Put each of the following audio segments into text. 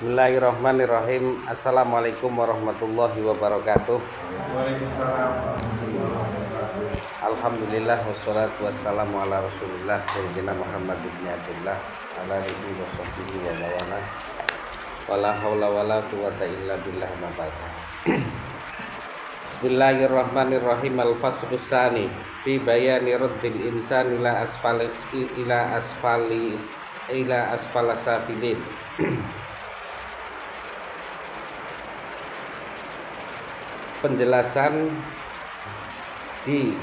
Bismillahirrahmanirrahim. Assalamualaikum warahmatullahi wabarakatuh. Alhamdulillah wassalatu wassalamu ala Rasulillah sayyidina Muhammad ibn Abdullah ala alihi wa sahbihi wa mawana. Wala haula wala quwata illa billah ma ba'd. Bismillahirrahmanirrahim. Al-faslu tsani fi bayani raddil insani ila asfalas safilin. Penjelasan di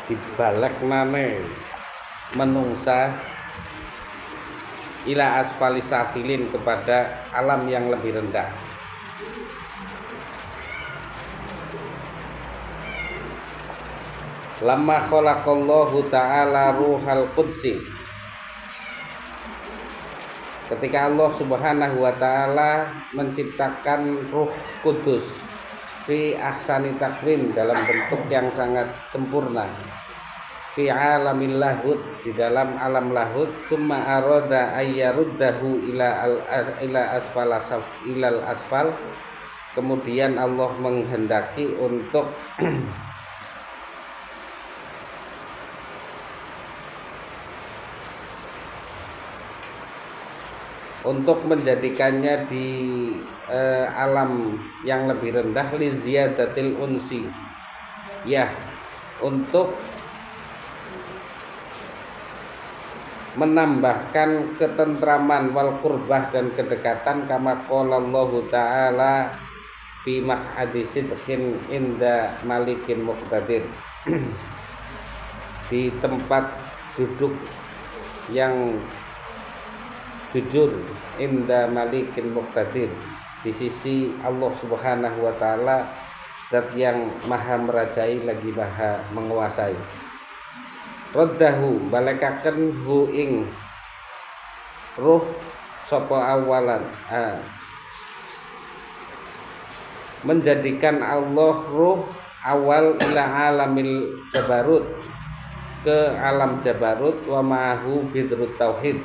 dibalik nane menungsa ila asfali safilin, kepada alam yang lebih rendah. Lamma khalaqallahu ta'ala ruhal qudsi, ketika Allah subhanahu wa ta'ala menciptakan ruh kudus fi ahsani takwim, dalam bentuk yang sangat sempurna, fi alamil lahud, di dalam alam lahud, summa arada ayyaruddahu ila asfal, kemudian Allah menghendaki untuk menjadikannya di alam yang lebih rendah, li ziyadatil unsi, ya, untuk menambahkan ketentraman wal qurbah dan kedekatan, kama qala Allah ta'ala fi maq'adi sidqin inda malikin muqtadir, di tempat duduk yang jujur, inda malikin muqtadir, di sisi Allah subhanahu wa ta'ala, zat yang maha merajai lagi maha menguasai. Raddahu, balekaken hu ing ruh sapa awalan, menjadikan Allah ruh awal ila alamil jabarut, ke alam jabarut, wa ma'ahu bidrut tauhid.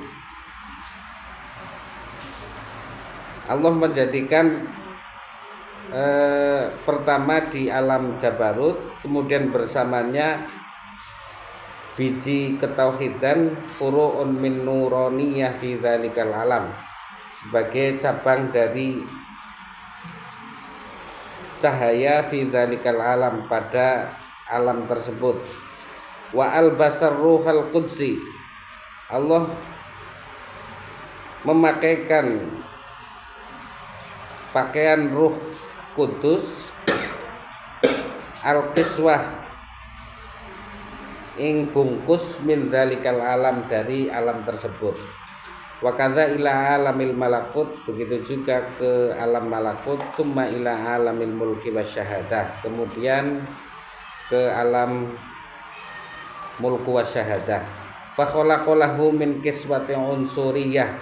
Allah menjadikan pertama di alam jabarut, kemudian bersamanya biji ketauhidan, furu'un min nuraniyah fi dzalikal alam, sebagai cabang dari cahaya fi dzalikal alam, pada alam tersebut. Wa albasar ruhal qudsi, Allah memakaikan pakaian ruh kudus, al-qiswah, ing bungkus, min dzalikal alam, dari alam tersebut. Wa kadza ila alamil malakut, begitu juga ke alam malakut, tsumma ila alamil mulki wasyahadah, kemudian ke alam mulku wasyahadah. Fa khalaqalahu min kiswati unsuriyah,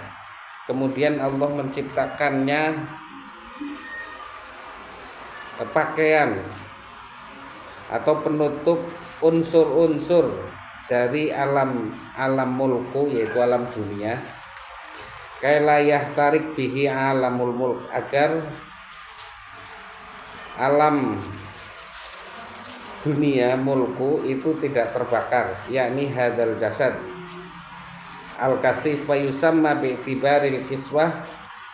kemudian Allah menciptakannya pakaian atau penutup unsur-unsur dari alam mulku, yaitu alam dunia, kailayah tarik bihi alamul mulk, agar alam dunia mulku itu tidak terbakar, yakni hadzal jasad al-kasif, fa yusamma bi'tibaril kiswah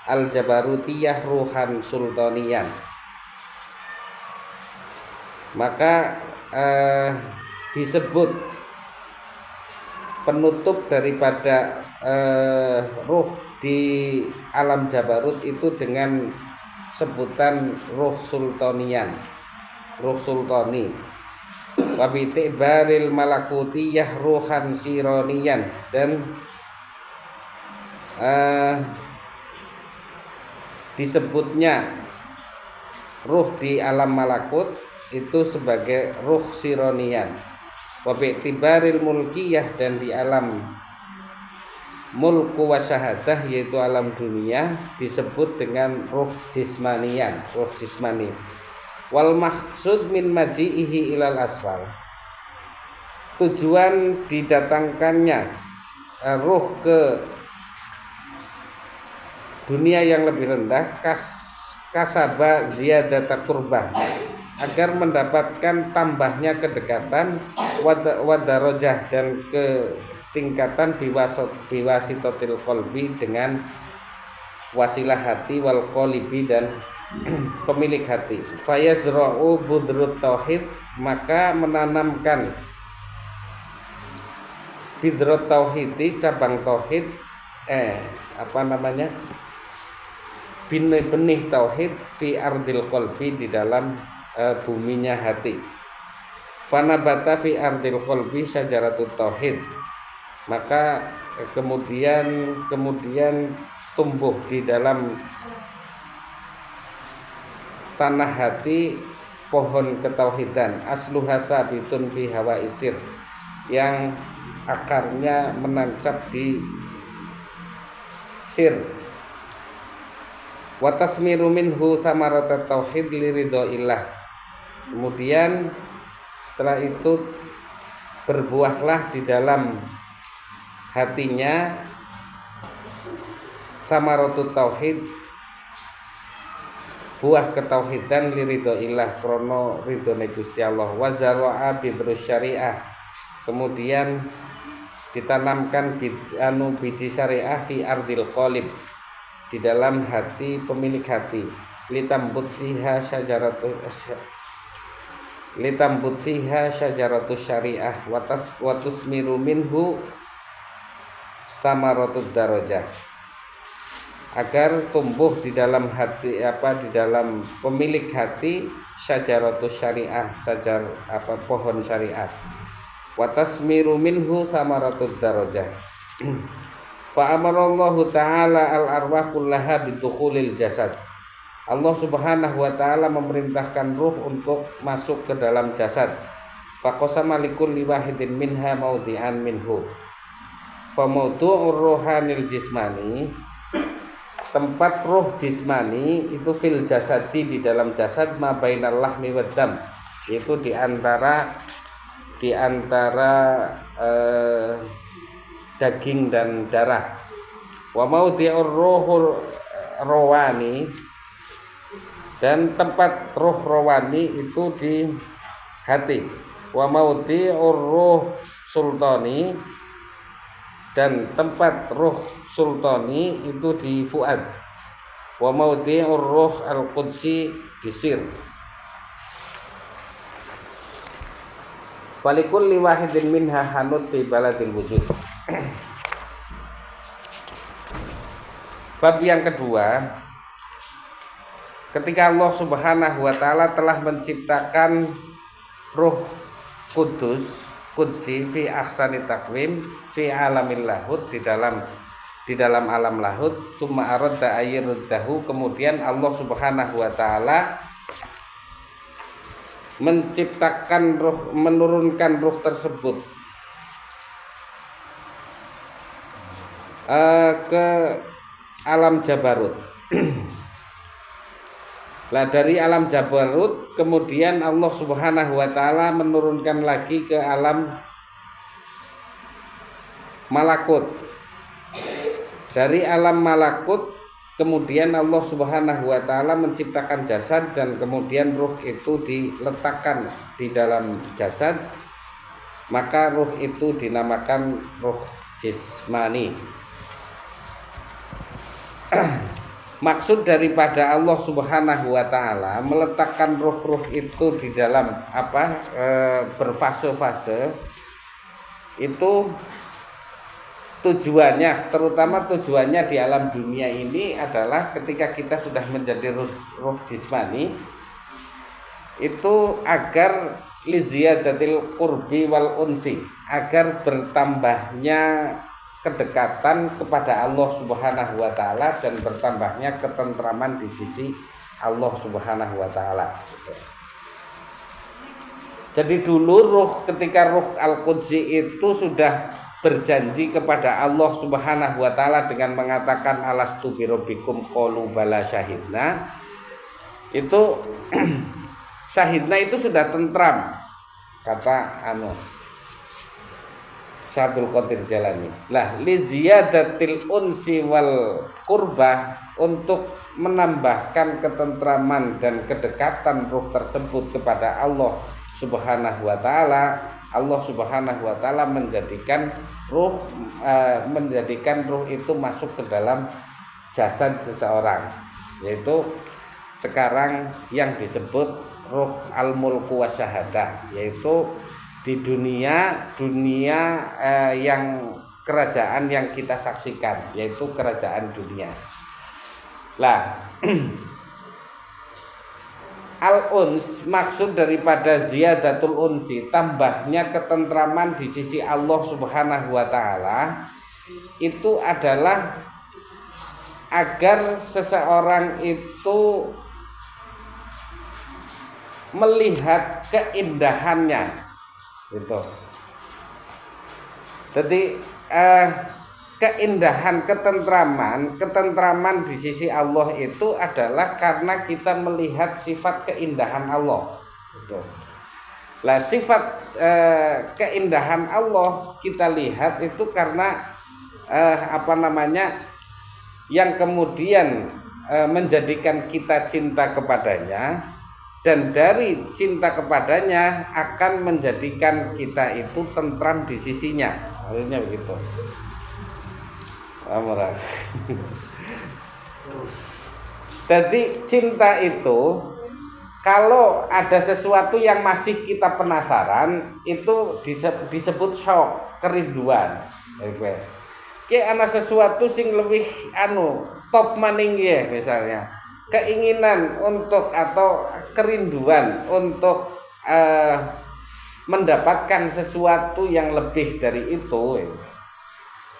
al-jabarutiyah ruhan sultaniyan. Maka disebut penutup daripada ruh di alam jabarut itu dengan sebutan ruh sultaniyan, ruh sultani. Wa bi tibaril malakutiyah ruhan sironiyan, dan disebutnya ruh di alam malakut itu sebagai ruh sironian. Wa bi'tibaril mulkiyah, dan di alam mulku wasyahadah, yaitu alam dunia, disebut dengan ruh jismanian, ruh jismani. Wal maksud min maji'ihi ilal asfal, tujuan didatangkannya ruh ke dunia yang lebih rendah, kasaba ziyadata qurbah, agar mendapatkan tambahnya kedekatan, wadarojah, dan ketingkatan biwasitotil qalbi, dengan wasilah hati, wal qalibi, dan pemilik hati. Fayazra'u budrut tauhid, maka menanamkan bidrut tauhidi, cabang tauhid, benih tauhid, fi ardil qalbi, di dalam buminya hati. Fanabata fi ardil qalbi syajaratut tauhid, maka kemudian tumbuh di dalam tanah hati pohon ketauhidan, asluha sabitun fi hawa isir, yang akarnya menancap di sir. Wa tasmiru minhu samaratat tauhid liridhoillah, kemudian setelah itu berbuahlah di dalam hatinya samaratut tauhid, buah ketauhidan, liridhoillah, krono ridhone Gusti Allah. Wa zar'a bidrus syariah, kemudian ditanamkan biji syariah fi ardil qalib, di dalam hati pemilik hati. Litambut fiha syajaratus syariah wa tusmiru minhu samaratud darajah, agar tumbuh di dalam hati di dalam pemilik hati syajaratus syariah, pohon syariat. Wa tasmiru minhu samaratud darajah. Fa amarallahu ta'ala al arwah kullaha bidukhulil jasad, Allah subhanahu wa ta'ala memerintahkan ruh untuk masuk ke dalam jasad. Fa qasama likulli wahidin minha mawdi'an minhu, fa mawdu'ur ruhanil jismani, tempat ruh jismani itu fil jasadi, di dalam jasad, ma bainal lahmi wad dam, itu di antara daging dan darah. Wa maudhi'ur ruhul rawani, dan tempat ruh rawani itu di hati. Wa maudhi'ur ruh sultani, dan tempat ruh sultani itu di fuad. Wa maudhi'ur ruh al-qudsi di sir. Walikulli wahidin minha hanut fi baladil wujud. Bab yang kedua, ketika Allah subhanahu wa ta'ala telah menciptakan ruh qudsi fi ahsani takwim fi alamil lahud, di dalam alam lahud, summa aradda ayyiruddahu, kemudian Allah subhanahu wa ta'ala menciptakan ruh, menurunkan ruh tersebut ke alam jabarut. Nah, dari alam jabarut kemudian Allah subhanahu wa ta'ala menurunkan lagi ke alam malakut. Dari alam malakut kemudian Allah subhanahu wa ta'ala menciptakan jasad, dan kemudian ruh itu diletakkan di dalam jasad, maka ruh itu dinamakan ruh jismani. Maksud daripada Allah subhanahu wa ta'ala meletakkan ruh-ruh itu di dalam berfase-fase, itu tujuannya, terutama tujuannya di alam dunia ini adalah ketika kita sudah menjadi ruh jismani, itu agar liziyadatil qurbi wal unsi, agar bertambahnya kedekatan kepada Allah subhanahu wa ta'ala dan bertambahnya ketentraman di sisi Allah subhanahu wa ta'ala. Jadi dulu ketika ruh al-qudsi itu sudah berjanji kepada Allah subhanahu wa ta'ala dengan mengatakan alastu birabbikum qalu bala syahidna, itu Syahidna itu sudah tentram, kata Syabul Qadir Jalani. Lah li ziyadatil unsi wal qurbah, untuk menambahkan ketentraman dan kedekatan ruh tersebut kepada Allah Subhanahu wa taala. Allah Subhanahu wa taala menjadikan ruh itu masuk ke dalam jasad seseorang, yaitu sekarang yang disebut ruh al-mulku wasyahadah, yaitu di dunia yang kerajaan yang kita saksikan, yaitu kerajaan dunia. Lah al-uns, maksud daripada ziyadatul unsi, tambahnya ketentraman di sisi Allah Subhanahu wa taala, itu adalah agar seseorang itu melihat keindahannya gitu. Jadi keindahan, ketentraman di sisi Allah itu adalah karena kita melihat sifat keindahan Allah gitu. Lah sifat keindahan Allah kita lihat itu karena yang kemudian menjadikan kita cinta kepadanya, dan dari cinta kepadanya akan menjadikan kita itu tentram di sisinya. Akhirnya begitu. Amrah. Jadi cinta itu, kalau ada sesuatu yang masih kita penasaran, itu disebut syok, kerinduan. Ana sesuatu sing lebih top maning ya, misalnya keinginan untuk atau kerinduan untuk mendapatkan sesuatu yang lebih dari itu,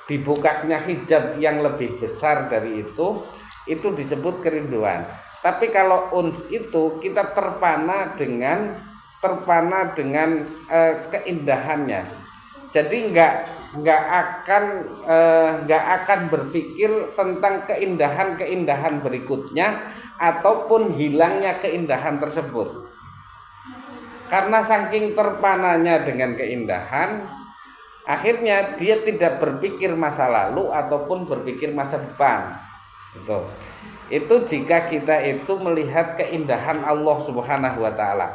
dibukanya hijab yang lebih besar dari itu disebut kerinduan. Tapi kalau uns itu kita terpana dengan keindahannya. Jadi nggak akan berpikir tentang keindahan berikutnya ataupun hilangnya keindahan tersebut. Karena saking terpananya dengan keindahan, akhirnya dia tidak berpikir masa lalu ataupun berpikir masa depan. Itu jika kita itu melihat keindahan Allah Subhanahu wa taala.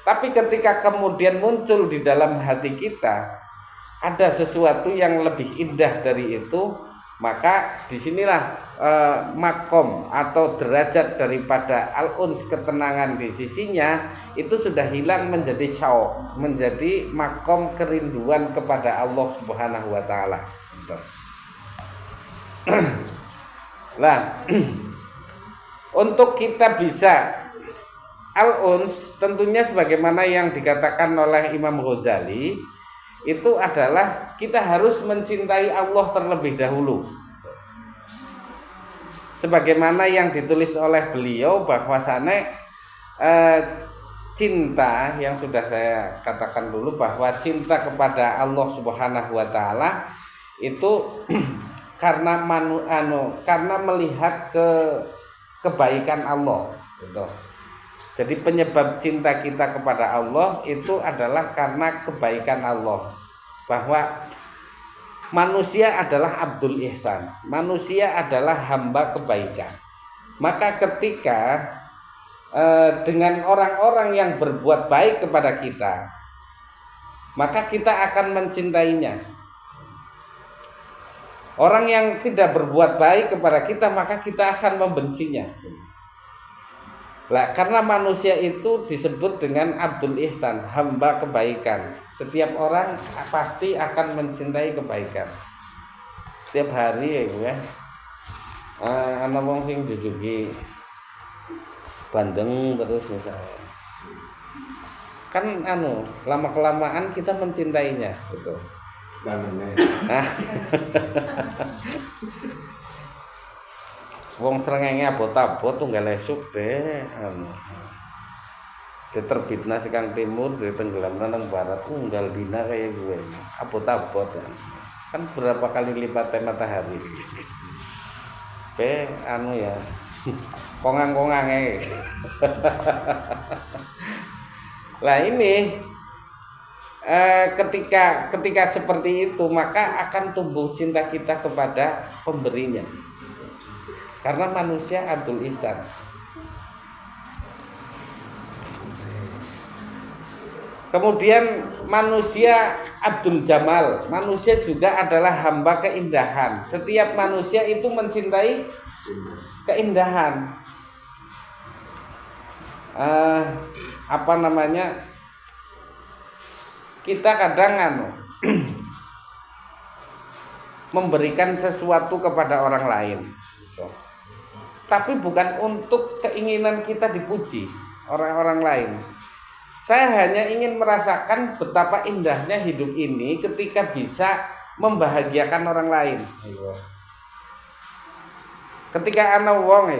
Tapi ketika kemudian muncul di dalam hati kita ada sesuatu yang lebih indah dari itu, maka disinilah makom atau derajat daripada al-uns, ketenangan di sisinya itu sudah hilang, menjadi syauq, menjadi makom kerinduan kepada Allah Subhanahu wa taala. Lah untuk kita bisa al-uns, tentunya sebagaimana yang dikatakan oleh Imam Ghazali, itu adalah kita harus mencintai Allah terlebih dahulu. Sebagaimana yang ditulis oleh beliau bahwasanya cinta, yang sudah saya katakan dulu, bahwa cinta kepada Allah Subhanahu wa taala itu karena melihat kebaikan Allah gitu. Jadi penyebab cinta kita kepada Allah itu adalah karena kebaikan Allah. Bahwa manusia adalah abdul ihsan, manusia adalah hamba kebaikan. Maka ketika dengan orang-orang yang berbuat baik kepada kita, maka kita akan mencintainya. Orang yang tidak berbuat baik kepada kita, maka kita akan membencinya. Lah, karena manusia itu disebut dengan abdul ihsan, hamba kebaikan. Setiap orang pasti akan mencintai kebaikan. Setiap hari ya, ana wong sing jujugi bandeng terus misalnya. Kan lama-kelamaan kita mencintainya gitu. Nah. Wong srengenge abot-abot tunggal esuk deh. Diterbitna sekang timur, ditenggelamna nang barat, tunggal dina kayak gue. Abot-abot ya. Kan berapa kali lipat matahari. Ya. kongang-kongange. Lah ini ketika seperti itu maka akan tumbuh cinta kita kepada pemberinya. Karena manusia Abdul Ihsan. Kemudian manusia Abdul Jamal. Manusia juga adalah hamba keindahan. Setiap manusia itu mencintai keindahan. Kita kadang memberikan sesuatu kepada orang lain. Tapi bukan untuk keinginan kita dipuji orang-orang lain. Saya hanya ingin merasakan betapa indahnya hidup ini ketika bisa membahagiakan orang lain. Ketika ana wong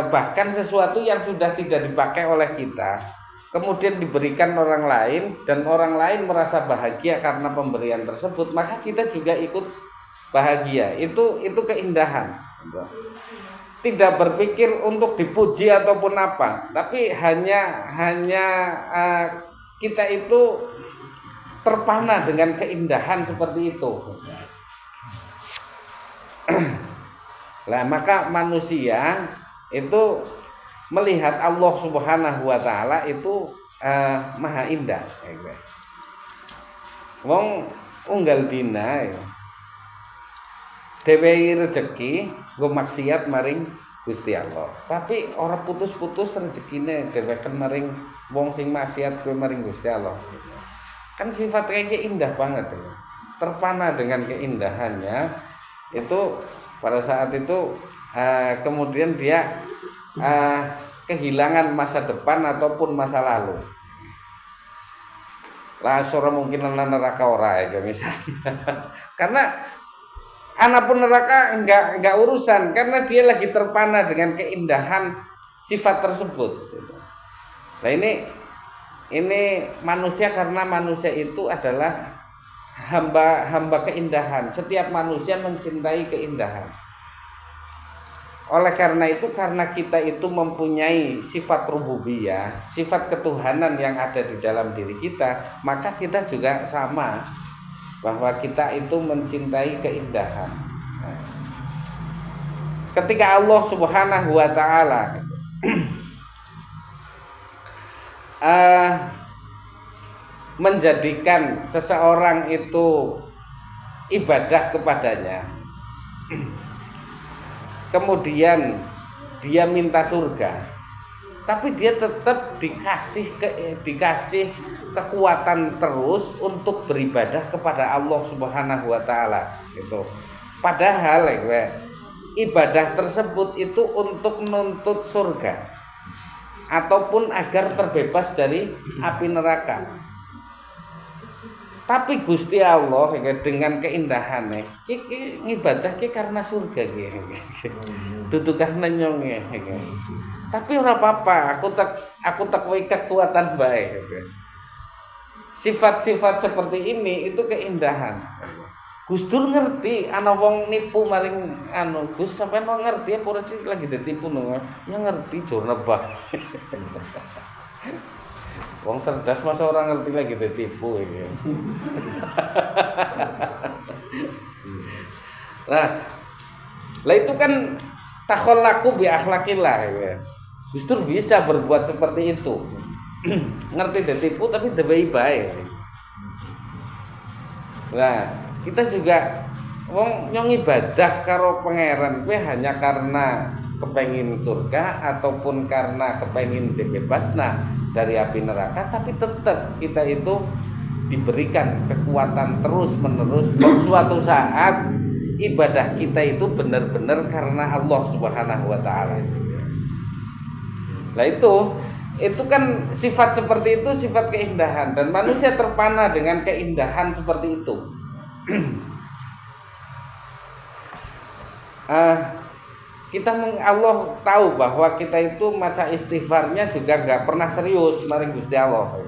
bahkan sesuatu yang sudah tidak dipakai oleh kita kemudian diberikan orang lain dan orang lain merasa bahagia karena pemberian tersebut, maka kita juga ikut bahagia. Itu keindahan. Tidak berpikir untuk dipuji ataupun apa, tapi hanya kita itu terpana dengan keindahan seperti itu. Lah maka manusia itu melihat Allah Subhanahu wa taala itu maha indah. Wong unggal dina dhewe rezeki nggo maksiat maring Gusti Allah. Tapi ora putus-putus rezekine dheweken maring wong sing maksiat kuwi maring Gusti Allah. Kan sifat kayak indah banget ya. Terpana dengan keindahannya itu pada saat itu kemudian dia kehilangan masa depan ataupun masa lalu. Lah sora mungkin neraka ora ya misalnya. Karena anak pun neraka enggak urusan karena dia lagi terpana dengan keindahan sifat tersebut. Nah ini manusia karena manusia itu adalah hamba keindahan. Setiap manusia mencintai keindahan. Oleh karena itu karena kita itu mempunyai sifat rububiyah, sifat ketuhanan yang ada di dalam diri kita, maka kita juga sama. Bahwa kita itu mencintai keindahan. Ketika Allah Subhanahu wa taala menjadikan seseorang itu ibadah kepadanya, kemudian dia minta surga, tapi dia tetap dikasih kekuatan terus untuk beribadah kepada Allah Subhanahu wa taala gitu. Padahal ibadah tersebut itu untuk menuntut surga ataupun agar terbebas dari api neraka. Tapi Gusti Allah dengan keindahannya ibadah karena surga dudu karena nyonge. Tapi ora apa-apa, aku tak kekuatan baik. Sifat-sifat seperti ini itu keindahan. Gus Dur ngerti ana wong nipu maring Gus sampean wong ngerti apa sih lagi ditipu no. Ya ngerti jur nebak. Wong cerdas masa orang ngerti lagi ditipu iki. Lah itu kan takhallaku bi akhlaqillah ya. Gus Dur bisa berbuat seperti itu. Ngerti ditipu tapi dewe bae. Nah, kita juga wong nyong ibadah karo pangeran kuwi hanya karena kepengin surga ataupun karena kepengin dibebasna dari api neraka, tapi tetap kita itu diberikan kekuatan terus menerus dan suatu saat ibadah kita itu benar-benar karena Allah Subhanahu wa taala. Nah itu kan sifat seperti itu sifat keindahan dan manusia terpana dengan keindahan seperti itu. Allah tahu bahwa kita itu maca istighfarnya juga nggak pernah serius maring Gusti Allah.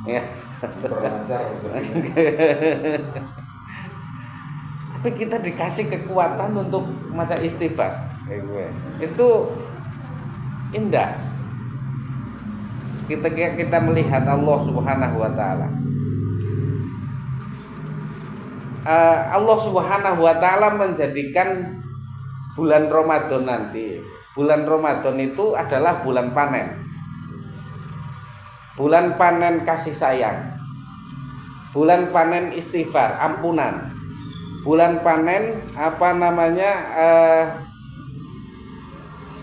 Ya. Tapi kita dikasih kekuatan untuk maca istighfar. Itu indah. Kita melihat Allah Subhanahu wa taala. Allah Subhanahu wa taala menjadikan bulan Ramadan nanti. Bulan Ramadan itu adalah bulan panen. Bulan panen kasih sayang. Bulan panen istighfar, ampunan. Bulan panen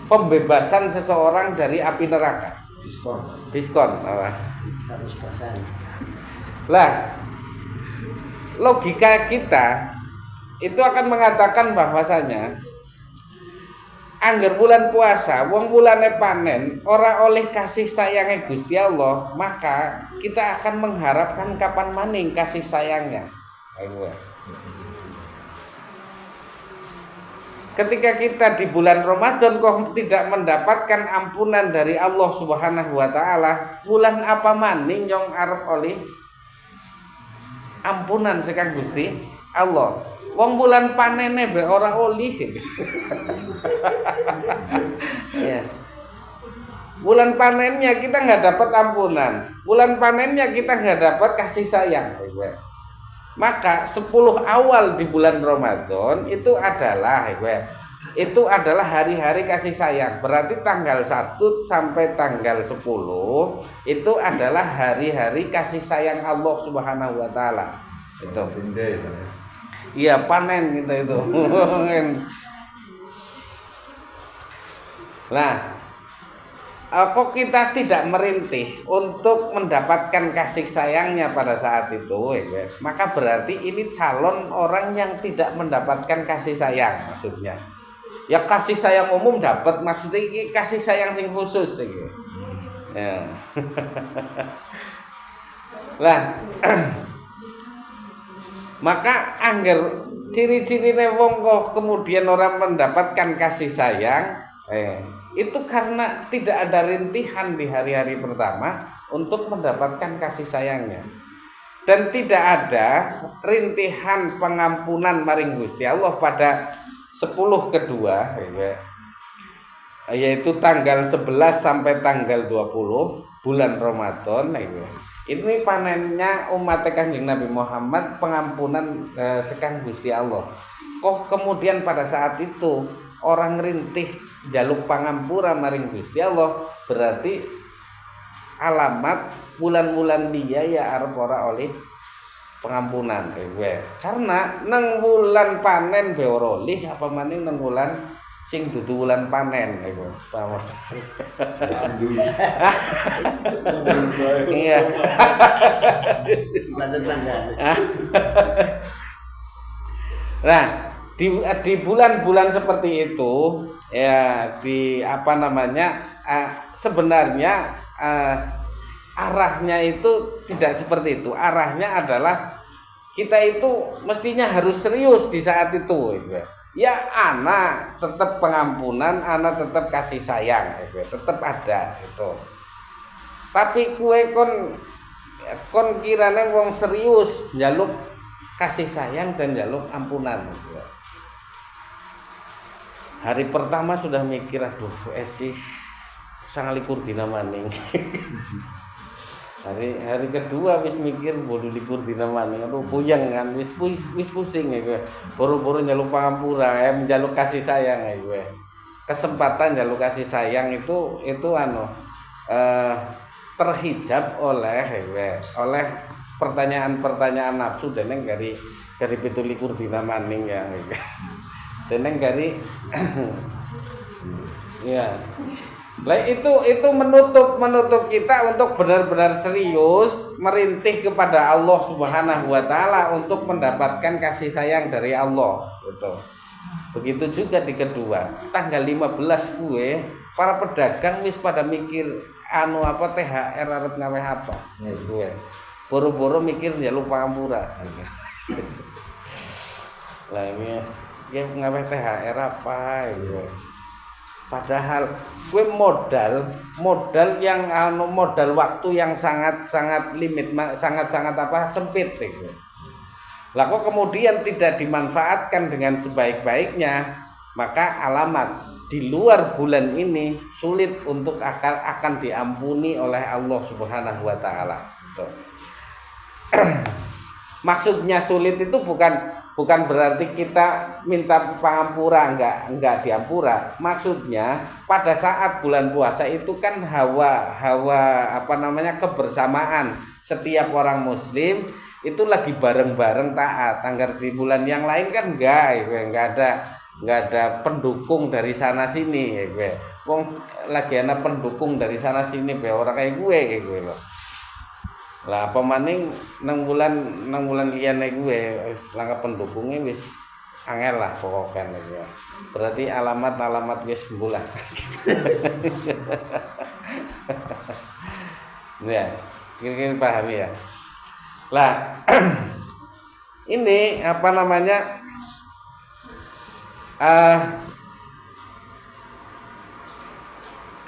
pembebasan seseorang dari api neraka. Diskon. Lah, logika kita itu akan mengatakan bahwasanya angger bulan puasa, wong bulane panen, ora oleh kasih sayangnya Gusti Allah, maka kita akan mengharapkan kapan maning kasih sayangnya. Ketika kita di bulan Ramadan kok tidak mendapatkan ampunan dari Allah Subhanahu wa taala, bulan apa maning yang arep oleh ampunan sekang Gusti Allah. Wong bulan panene be ora oleh. Ya. Bulan panennya kita nggak dapat ampunan. Bulan panennya kita nggak dapat kasih sayang. Maka 10 awal di bulan Ramadan itu adalah hari-hari kasih sayang. Berarti tanggal 1 sampai tanggal 10 itu adalah hari-hari kasih sayang Allah Subhanahu wa taala. Itu. Iya, panen gitu itu. Nah, kok kita tidak merintih untuk mendapatkan kasih sayangnya pada saat itu, maka berarti ini calon orang yang tidak mendapatkan kasih sayang maksudnya. Ya kasih sayang umum dapat, maksudnya ini kasih sayang sing khusus gitu. Ya. Lah, maka angger ciri-cirine wong kok kemudian orang mendapatkan kasih sayang, itu karena tidak ada rintihan di hari-hari pertama untuk mendapatkan kasih sayangnya, dan tidak ada rintihan pengampunan maring Gusti Allah pada 10 kedua, yaitu tanggal 11 sampai tanggal 20 bulan Ramadan. Ini panennya umat Kanjeng Nabi Muhammad, pengampunan sekang Gusti Allah. Kok kemudian pada saat itu orang rintih jaluk pangampura maring Gusti Allah, berarti alamat bulan-bulan dia ya arep ora oleh pengampunan. Karena nang bulan panen be ora oleh, apa maning nang bulan sing dudu bulan panen iku. Iya. Nah, di bulan-bulan seperti itu ya sebenarnya arahnya itu tidak seperti itu. Arahnya adalah kita itu mestinya harus serius di saat itu. Ya, anak tetap pengampunan, anak tetap kasih sayang, tetap ada itu. Tapi kue kon kirane wong serius njaluk kasih sayang dan njaluk ampunan. Hari pertama sudah mikir, aduh sih 29 dina maning. Hari kedua wis mikir bodoh likur dina maning, aduh puyeng kan, wis pusing ya. Boro-boro njaluk pangampura, njaluk kasih sayang ya. Kesempatan njaluk kasih sayang itu terhijab oleh pertanyaan-pertanyaan nafsu deneng dari 17 dina maning ya. Deneng dari ya. Lah itu menutup kita untuk benar-benar serius merintih kepada Allah Subhanahu wa taala untuk mendapatkan kasih sayang dari Allah, gitu. Begitu juga di kedua, tanggal 15 para pedagang wis pada mikir THR arep ngaweh apa. Ya boro-boro mikir ya lupa pangampura. Lah ini ya ngaweh THR apa gitu. Padahal gue modal yang modal waktu yang sangat limit, sangat sempit gitu. Lah kok kemudian tidak dimanfaatkan dengan sebaik-baiknya, maka alamat di luar bulan ini sulit untuk akan diampuni oleh Allah Subhanahu wa taala. Maksudnya sulit itu bukan berarti kita minta pangampura enggak diampura. Maksudnya pada saat bulan puasa itu kan hawa kebersamaan setiap orang muslim itu lagi bareng-bareng taat. Anggar di bulan yang lain kan enggak ada pendukung dari sana sini gue. Wong lagi ana pendukung dari sana sini be ora kayak gue loh. Lah apa maning nang bulan liyane gue wis langkah pendukungnya wis angel lah pokoknya ya. Berarti alamat wis sembulah. Ya, kira-kira paham ya. Lah ini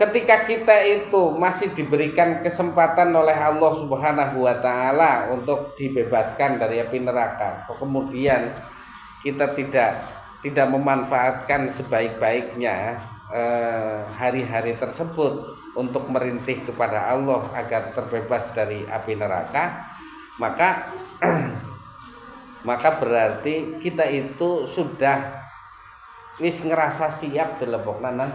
ketika kita itu masih diberikan kesempatan oleh Allah Subhanahu wa taala untuk dibebaskan dari api neraka, kemudian kita tidak memanfaatkan sebaik-baiknya hari-hari tersebut untuk merintih kepada Allah agar terbebas dari api neraka, maka berarti kita itu sudah wis ngerasa siap dilebokna nang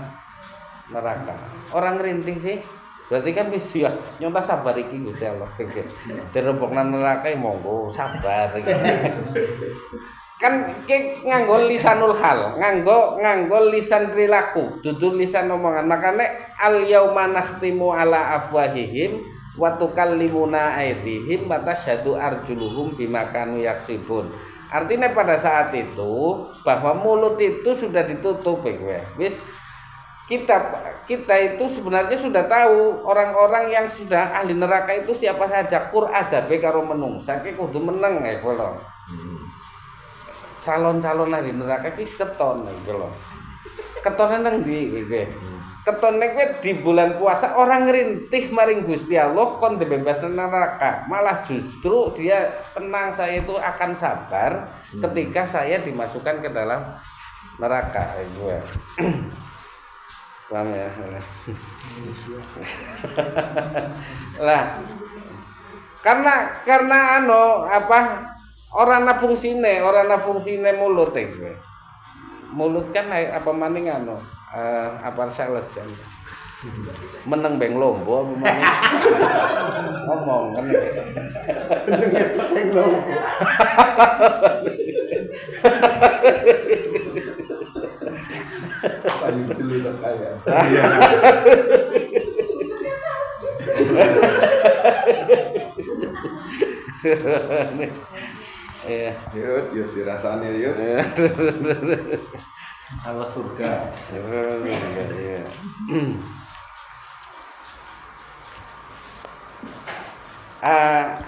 neraka. Orang ngerintih sih berarti kan wis siap nyonta sabar iki Gusti Allah. Dilebokna neraka monggo sabar iki. Kan nganggo lisanul hal, nganggo lisan perilaku, dudu lisan omongan. Makanya al yauma nakhtimu ala afwahihim wa tukallimuna aydihim wa tasyhadu arjuluhum bima kanu yaksibun. Artinya pada saat itu bahwa mulut itu sudah ditutup wis kita itu sebenarnya sudah tahu orang-orang yang sudah ahli neraka itu siapa saja. Adabe karo menungsa ki kudu meneng lho. Calon-calon ahli neraka ki keton lho. Ketone nang ndi iki? Ketone kuwi di bulan puasa orang ngerintih maring Gusti Allah kon dibebaskan neraka. Malah justru dia tenang, saya itu akan sabar ketika saya dimasukkan ke dalam neraka gue. Paham ya? Lah karena orang na fungsine mulut gue. Mulut kan apa maning apa sales kan. Meneng beng lombo apa maning. Ngomong kan. Beng lombo. Paling dulu tak kaya. Iya. Yuk dirasani yuk. Salah surga. Iya.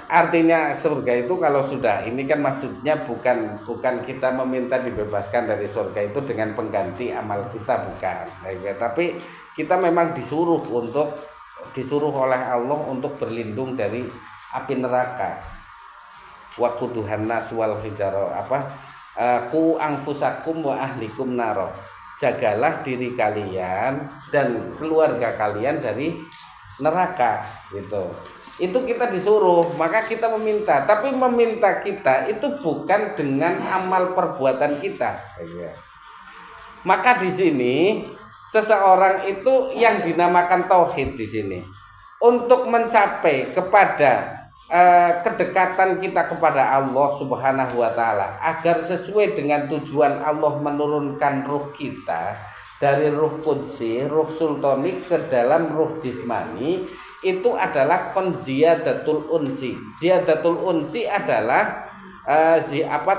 Artinya surga itu kalau sudah ini kan maksudnya bukan kita meminta dibebaskan dari surga itu dengan pengganti amal kita, bukan. Tapi kita memang disuruh oleh Allah untuk berlindung dari api neraka. Waktu duhannas wal hijaro ku anfusakum wa ahlikum naro. Jagalah diri kalian dan keluarga kalian dari neraka gitu. Itu kita disuruh, maka kita meminta. Tapi meminta kita itu bukan dengan amal perbuatan kita. Maka di sini seseorang itu yang dinamakan tauhid di sini untuk mencapai kepada kedekatan kita kepada Allah Subhanahu wa taala agar sesuai dengan tujuan Allah menurunkan ruh kita dari ruh qudsi, ruh sultani ke dalam ruh jismani, itu adalah ziyadatul unsi. Ziyadatul unsi adalah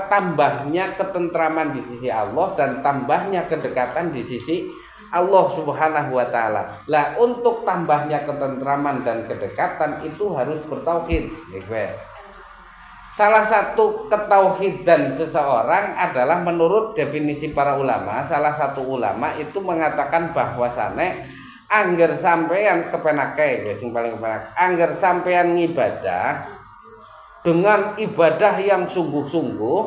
tambahnya ketentraman di sisi Allah dan tambahnya kedekatan di sisi Allah Subhanahu wa taala. Lah untuk tambahnya ketentraman dan kedekatan itu harus bertauhid. Salah satu ketauhidan seseorang adalah menurut definisi para ulama, salah satu ulama itu mengatakan bahwasane angger sampeyan kepenake sing paling kepenak, angger sampeyan ngibadah dengan ibadah yang sungguh-sungguh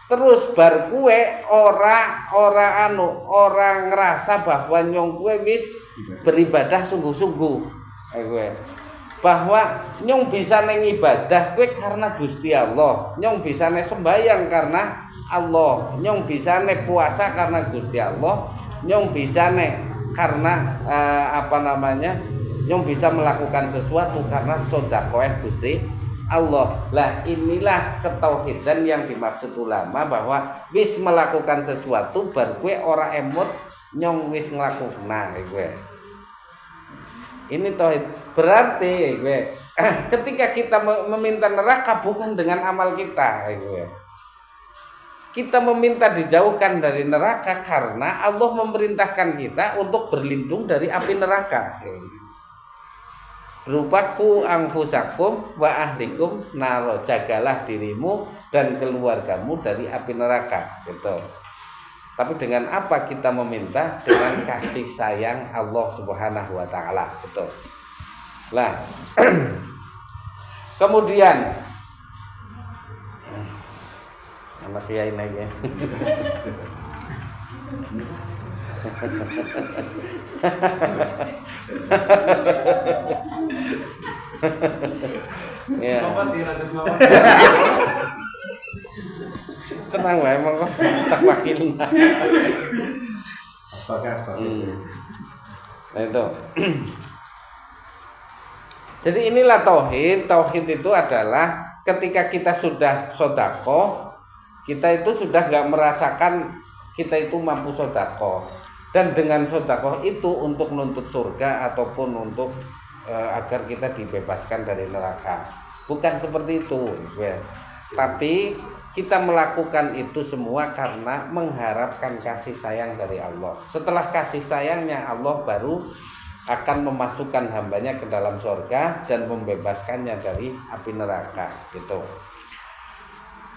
Terus bar kue ora ngerasa bahwa nyong kue wis beribadah sungguh-sungguh. Kue bahwa nyong bisa neng ibadah kue karena Gusti Allah, nyong bisa neng sembahyang karena Allah, nyong bisa neng puasa karena Gusti Allah, nyong bisa neng karena nyong bisa melakukan sesuatu karena sedekah Gusti Allah. Lah inilah ketauhidan yang dimaksud ulama bahwa wis melakukan sesuatu bar kue ora emot nyong wis nglakukan. Nah, gue. Ini tauhid. Berarti gue ketika kita meminta neraka bukan dengan amal kita, gue. Kita meminta dijauhkan dari neraka karena Allah memerintahkan kita untuk berlindung dari api neraka. Berupa ku anfusakum wa ahlikum naro, jagalah dirimu dan keluargamu dari api neraka, gitu. Tapi dengan apa kita meminta? Dengan kasih sayang Allah Subhanahu wa taala, gitu. Nah, kemudian anak kiai lagi. Ya. Tenang lah, emang kok tak wakil. Nah itu. Jadi inilah tauhid. Tauhid itu adalah ketika kita sudah sedekah, kita itu sudah nggak merasakan kita itu mampu sedekah. Dan dengan sedekah itu untuk menuntut surga ataupun untuk agar kita dibebaskan dari neraka. Bukan seperti itu, ya. Tapi kita melakukan itu semua karena mengharapkan kasih sayang dari Allah. Setelah kasih sayangnya Allah baru akan memasukkan hambanya ke dalam surga dan membebaskannya dari api neraka, gitu.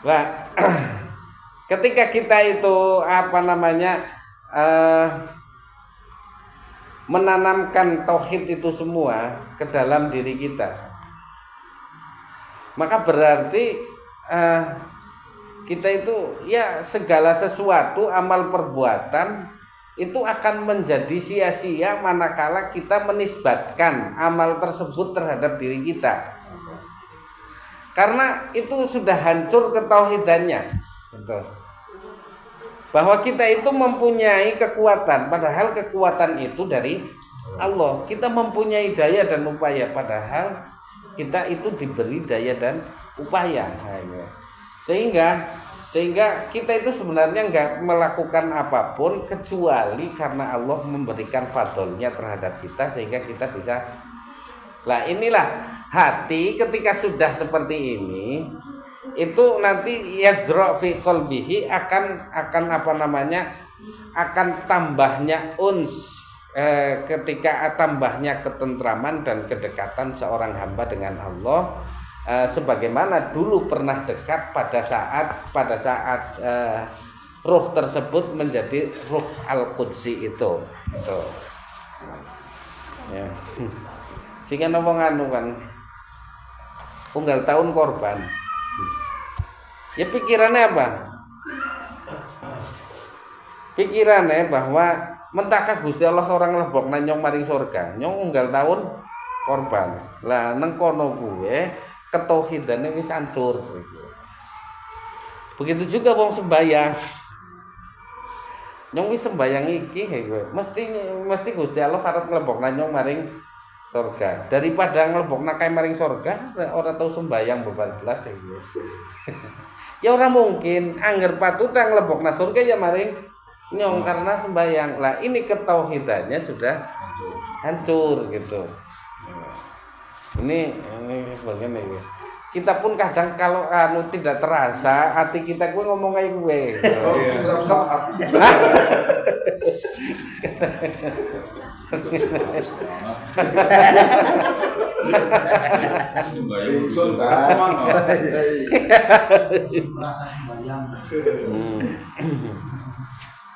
Nah, ketika kita itu menanamkan tauhid itu semua ke dalam diri kita, maka berarti kita itu ya segala sesuatu amal perbuatan itu akan menjadi sia-sia manakala kita menisbatkan amal tersebut terhadap diri kita, karena itu sudah hancur ketauhidannya, betul. Bahwa kita itu mempunyai kekuatan, padahal kekuatan itu dari Allah. Kita mempunyai daya dan upaya, padahal kita itu diberi daya dan upaya. Sehingga kita itu sebenarnya nggak melakukan apapun kecuali karena Allah memberikan fadlnya terhadap kita sehingga kita bisa. Lah inilah hati ketika sudah seperti ini, itu nanti yazra fi qalbihi akan tambahnya ketika tambahnya ketentraman dan kedekatan seorang hamba dengan Allah, sebagaimana dulu pernah dekat pada saat ruh tersebut menjadi ruh al-qudsi itu. Ya. Sehingga ngomong kan unggal tahun korban. Ya pikirannya apa? Pikirannya bahwa mentakah Gusti Allah seorang lebok nanyong maring surga, nyong unggal tahun korban. Lah neng kono gue ketauhidannya wis hancur. Begitu juga wong sembayang. Nyong wis sembayang iki gue. Mesti Gusti Allah arep lebok nanyong maring surga. Daripada ngelebok nakai maring surga, orang tahu sembayang beban belas ya gue. Ya orang mungkin angger patutan ngelebokna surga ya maring nyong karena sembayang. Lah ini ketauhidannya sudah hancur, gitu. Ini bagian ini. Kita pun kadang kalau tidak terasa hati kita gue ngomong kayak gue.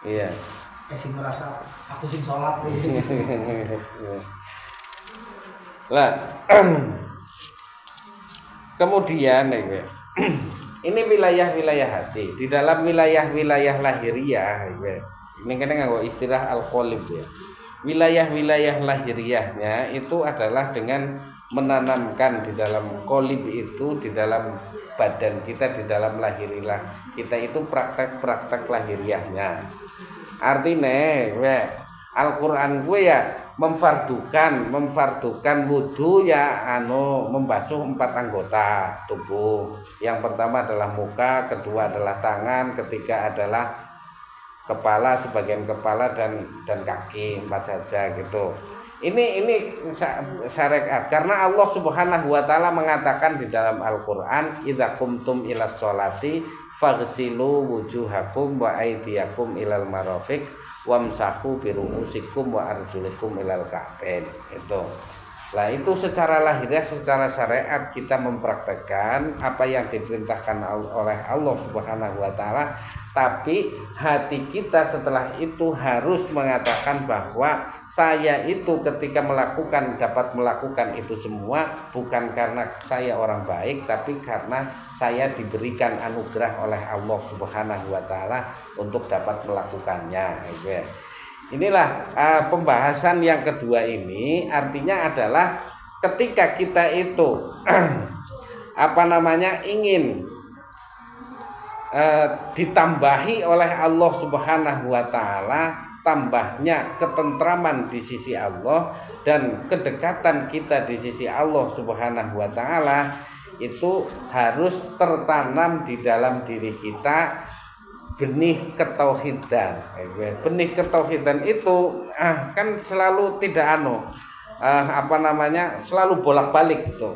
Iya. Kasih merasa aku sing sholat. Lah, kemudian Ini wilayah-wilayah hati. Di dalam wilayah-wilayah lahiriah, ini kan nggak istilah al-qalib ya. Wilayah-wilayah lahiriahnya itu adalah dengan menanamkan di dalam qalib itu, di dalam badan kita, di dalam lahirilah kita itu praktek-praktek lahiriahnya. Artinya, Al-Quran gue ya memfardukan wudhu ya membasuh 4 anggota tubuh. Yang pertama adalah muka, kedua adalah tangan, ketiga adalah kepala, sebagian kepala dan kaki, 4 saja gitu. Ini syariat karena Allah Subhanahu wa taala mengatakan di dalam Al-Qur'an idza qumtum ilas sholati faghsilu wujuhakum wa aydiyakum ilal marafiq wamsahu bi ru'usikum wa arjulikum ilal ka'bain. Itu. Nah, itu secara lahiriah, secara syariat kita mempraktekkan apa yang diperintahkan oleh Allah Subhanahu wa taala, tapi hati kita setelah itu harus mengatakan bahwa saya itu ketika dapat melakukan itu semua bukan karena saya orang baik, tapi karena saya diberikan anugerah oleh Allah Subhanahu wa taala untuk dapat melakukannya. Inilah pembahasan yang kedua ini, artinya adalah ketika kita itu ingin ditambahi oleh Allah Subhanahu wa taala, tambahnya ketentraman di sisi Allah dan kedekatan kita di sisi Allah Subhanahu wa taala, itu harus tertanam di dalam diri kita benih ketauhidan. Benih ketauhidan itu kan selalu tidak selalu bolak-balik gitu.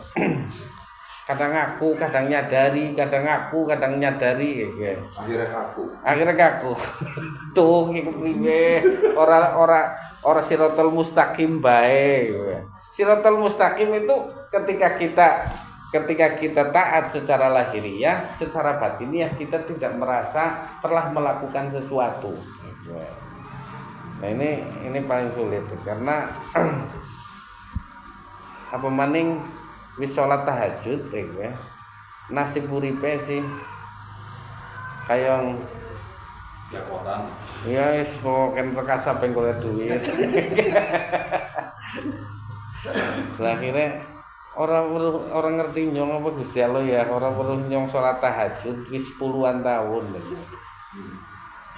Kadang ngaku, kadang nyadari, kadang ngaku, kadang nyadari gitu. Akhirnya ngaku. Tuh piye ora siratal mustaqim bae. Siratal mustaqim itu ketika kita taat secara lahiriah, secara batiniah kita tidak merasa telah melakukan sesuatu. Nah ini paling sulit karena apa maning wis salat tahajud nasib uripe sih kayong Jakotan. Ya wis pokoke perkasa ben golek duit. Lah akhirnya orang ngerti nyong apa Gusti Allah ya, orang perlu nyong salat tahajud wis puluhan tahun.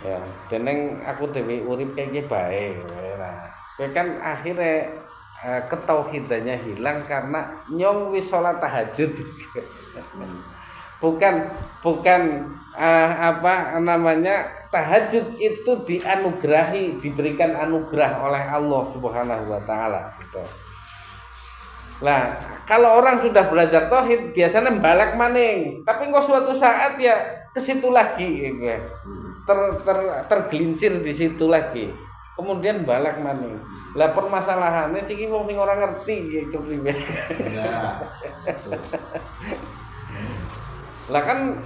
Ya, deneng aku dhewe urip kaya bae. Nah, kowe kan akhirnya ketauhidannya hilang karena nyong wis salat tahajud. Bukan tahajud itu diberikan anugerah oleh Allah Subhanahu wa taala gitu. Nah, kalau orang sudah belajar tauhid biasanya balak maning, tapi kok suatu saat ya ke situ lagi gitu. Tergelincir di situ lagi. Kemudian balak maning. Lah permasalahannya sih wong sing ora ngerti gitu priwe. Lah kan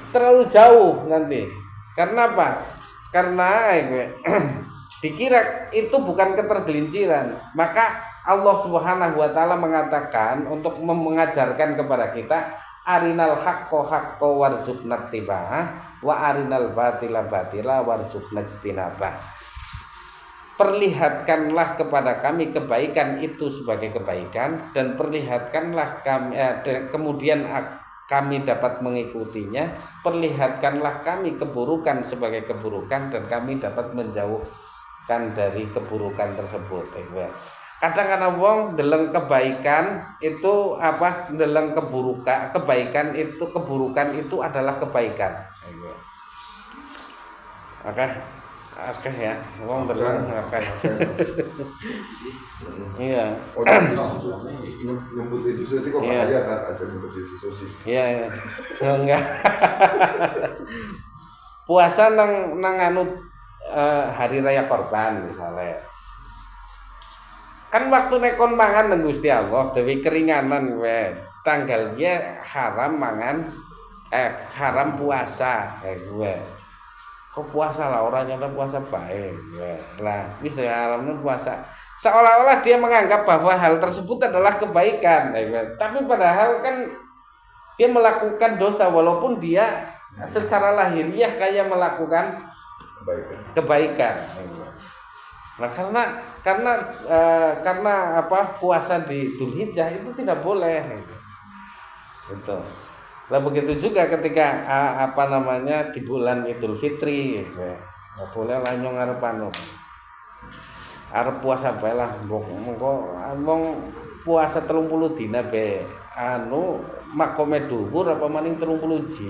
terlalu jauh nanti. Karena apa? Karena dikira itu bukan ketergelinciran. Maka Allah Subhanahu wa taala mengatakan untuk mengajarkan kepada kita arinal haqqo warzuqna tiba'ah wa arinal batila warzuqna ijtinabah. Perlihatkanlah kepada kami kebaikan itu sebagai kebaikan dan perlihatkanlah kami kemudian kami dapat mengikutinya, perlihatkanlah kami keburukan sebagai keburukan dan kami dapat menjauhkan dari keburukan tersebut. Kadang-kadang wong deleng kebaikan itu deleng keburukan itu adalah kebaikan. Oke ya, wong deleng akeh. Iya. Nyebut Yesus sih kok bahaya kan aja nyebut Yesus sih. Iya. Enggak. Puasa nang hari raya Korban misalnya. Kan waktu nekon mangan nang Gusti Allah dewe keringanan tanggal dia haram mangan haram puasa kok puasa lah orang nyata puasa baik lah wis haramnya puasa seolah-olah dia menganggap bahwa hal tersebut adalah kebaikan tapi padahal kan Dia melakukan dosa walaupun dia secara lahiriah kayak melakukan kebaikan. Nah, karena apa puasa di Dzulhijjah itu tidak boleh. Gitu. Lah begitu juga ketika di bulan Idul Fitri, nggak boleh lah nyong arep puasa bae lah, mong puasa 30 dina be makome dhuwur apa maning 30 ji.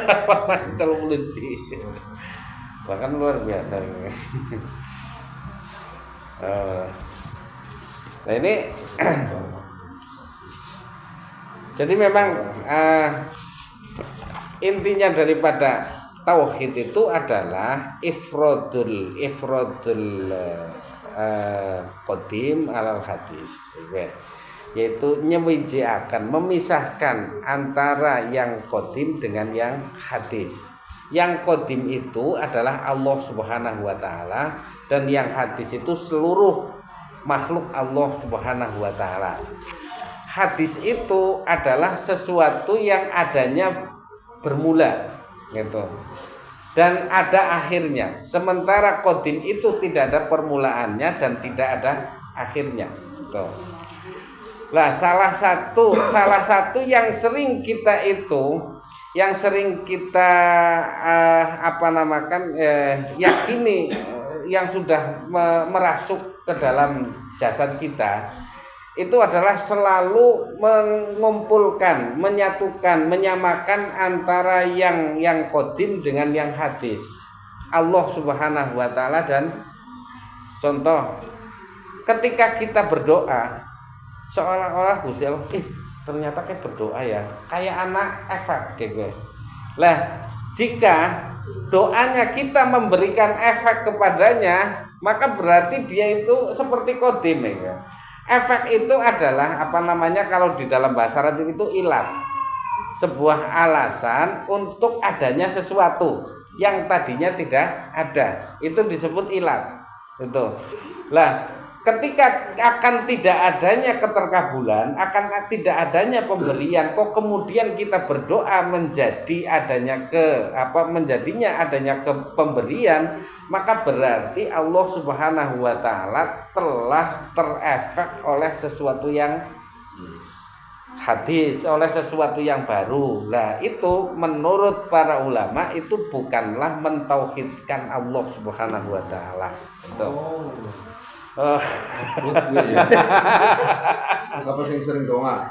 Apa maning 30 ji. Bahkan luar biasa. Nah ini jadi memang intinya daripada tauhid itu adalah ifrodul qadim alal hadis, yaitu akan memisahkan antara yang qadim dengan yang hadis. Yang qadim itu adalah Allah Subhanahu wa taala dan yang hadis itu seluruh makhluk Allah Subhanahu wa taala. Hadis itu adalah sesuatu yang adanya bermula gitu. Dan ada akhirnya. Sementara qadim itu tidak ada permulaannya dan tidak ada akhirnya. Gitu. Nah, salah satu yang sering kita yakini yang sudah merasuk ke dalam jasad kita itu adalah selalu mengumpulkan, menyatukan, menyamakan antara yang qadim dengan yang hadis. Allah Subhanahu wa taala dan contoh ketika kita berdoa seolah-olah Gusti Allah ternyata kayak berdoa ya, kayak anak efek gitu. Lah, jika doanya kita memberikan efek kepadanya, maka berarti dia itu seperti qadim ya. Efek itu adalah kalau di dalam bahasa Arab itu ilat, sebuah alasan untuk adanya sesuatu yang tadinya tidak ada, itu disebut ilat. Itu. Lah, ketika akan tidak adanya keterkabulan, akan tidak adanya pemberian, kok kemudian kita berdoa menjadinya adanya pemberian, maka berarti Allah Subhanahu wa taala telah terefek oleh sesuatu yang hadis, oleh sesuatu yang baru. Nah, itu menurut para ulama itu bukanlah mentauhidkan Allah Subhanahu wa taala. Itu. Apa sing sering donga?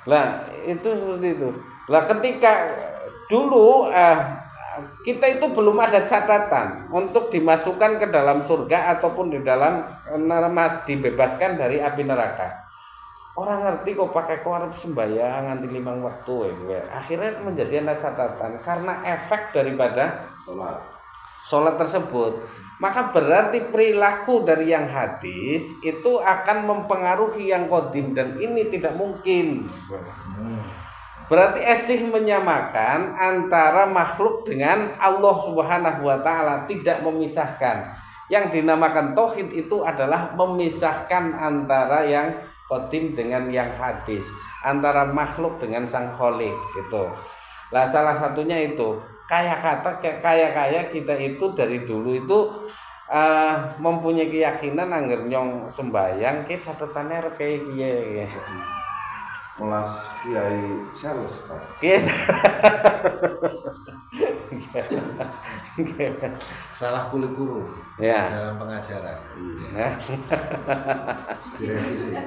Lah itu seperti itu. Lah ketika dulu kita itu belum ada catatan untuk dimasukkan ke dalam surga ataupun di dalam dibebaskan dari api neraka. Orang ngerti kok pakai arep sembahyang nganti 5 waktu ya. Akhirnya menjadi ada catatan karena efek daripada sholat tersebut. Maka berarti perilaku dari yang hadis itu akan mempengaruhi yang qadim dan ini tidak mungkin. Berarti esih menyamakan antara makhluk dengan Allah Subhanahu wa taala, tidak memisahkan. Yang dinamakan tauhid itu adalah memisahkan antara yang qadim dengan yang hadis, antara makhluk dengan sang khaliq gitu. Lah salah satunya itu kayak kita itu dari dulu itu mempunyai keyakinan angger nyong sembayang ki catatane arep kaya piye. Melas Kiai Charles. Salah kulit guru ya dalam pengajaran.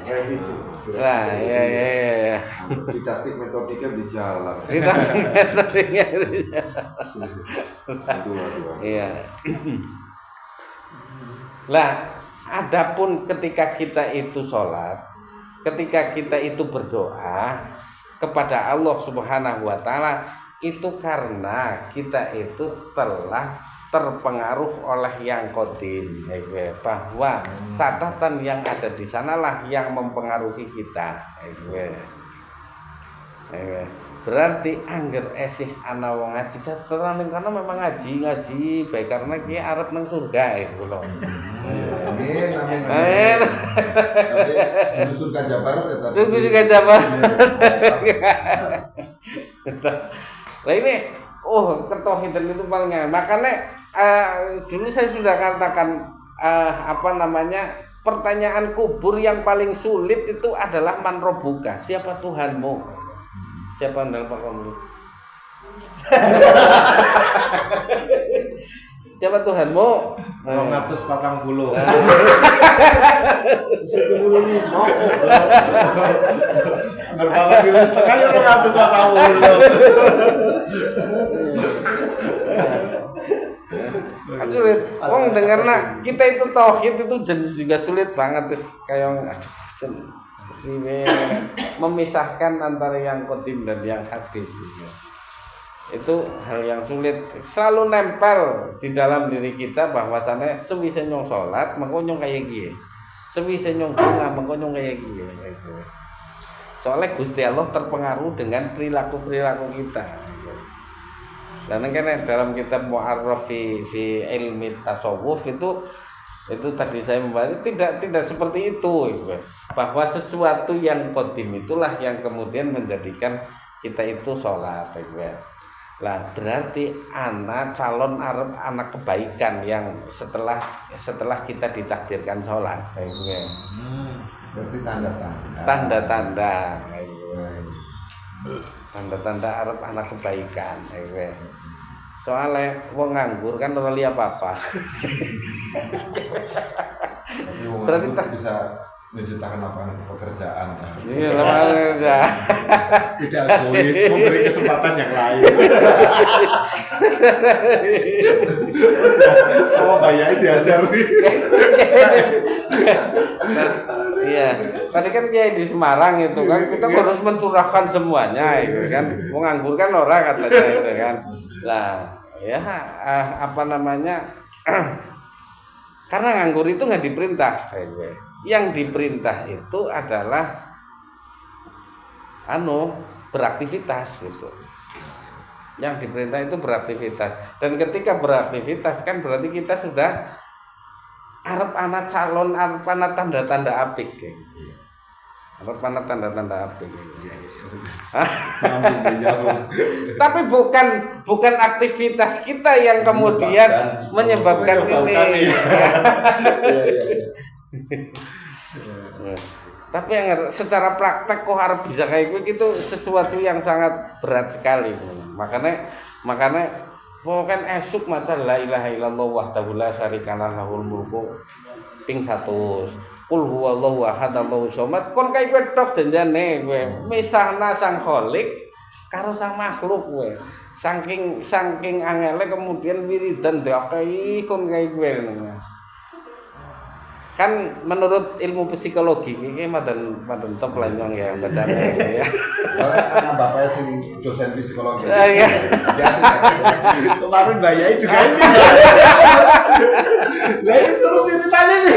Revisi. Lah ya. Didaktik metodiknya di jalan. Iya. Lah, adapun ketika kita itu sholat, ketika kita itu berdoa kepada Allah Subhanahu wa taala, itu karena kita itu telah terpengaruh oleh yang qadim, bahwa catatan yang ada di sanalah yang mempengaruhi kita. berarti angger esih ana wong ngaji tenan karena memang ngaji baik karena ki arep nang surga iku lho. Amin, amin. Amin. Tapi surga Jabar tetap. Surga Jabar. Lah ini ketauhidan itu paling enak. Makanya dulu saya sudah katakan pertanyaan kubur yang paling sulit itu adalah man robuka, siapa Tuhanmu? Siapa yang dalam kamu? Siapa Tuhanmu? 240. Berpala kilo setengah ya 240. Sulit. Wong dengarna kita itu tauhid itu jenis juga sulit banget terus kayak memisahkan antara yang qadim dan yang hadis. Itu hal yang sulit, selalu nempel di dalam diri kita bahwasannya sewise nyong salat mengko nyong kaya kiye. Sewise nyong bungah mengko nyong kaya kiye. Soalnya Gusti Allah terpengaruh dengan perilaku-perilaku kita. Dan kan dalam kitab Mu'arraf fi ilmi tasawuf itu tadi saya membahas tidak seperti itu, bahwa sesuatu yang qadim itulah yang kemudian menjadikan kita itu sholat, lah berarti calon anak kebaikan yang setelah kita ditakdirkan sholat, Berarti tanda-tanda arep anak kebaikan, soalnya wong nganggur kan ora liya apa-apa. Berarti bisa menciptakan lapangan pekerjaan. Iya, lapangan kerja. Tidak egois, memberi kesempatan yang lain. Sama Bayai diajar. Iya, tadi kan kayak di Semarang itu kan kita harus mencurahkan semuanya itu kan. Menganggur kan orang katanya itu kan. Lah, ya karena nganggur itu nggak diperintah. Yang diperintah itu adalah beraktivitas gitu. Yang diperintah itu beraktivitas. Dan ketika beraktivitas kan berarti kita sudah arep ana calon, arep ana tanda-tanda apik. Arep ana tanda-tanda apik. Tapi bukan aktivitas kita yang kemudian menyebabkan ini. Tapi yang secara praktek kok harus bisa kayak gitu sesuatu yang sangat berat sekali. Makanya kan esuk maca la ilaha illallah wahdahu la syarikalah lahul mulku ping 100. Qul huwallahu ahad Allahu somad. Kon kae kowe tok janjane kowe misahna sang khalik karo sang makhluk kowe. Saking angele kemudian wiridan diakai kon kae kowe. Kan menurut ilmu psikologi ini madan top lanjong ya bacanya ya. Karena bapaknya sing dosen psikologi. Iya. Kemarin Bayai juga ini. Lah ini suruh wiritan ini.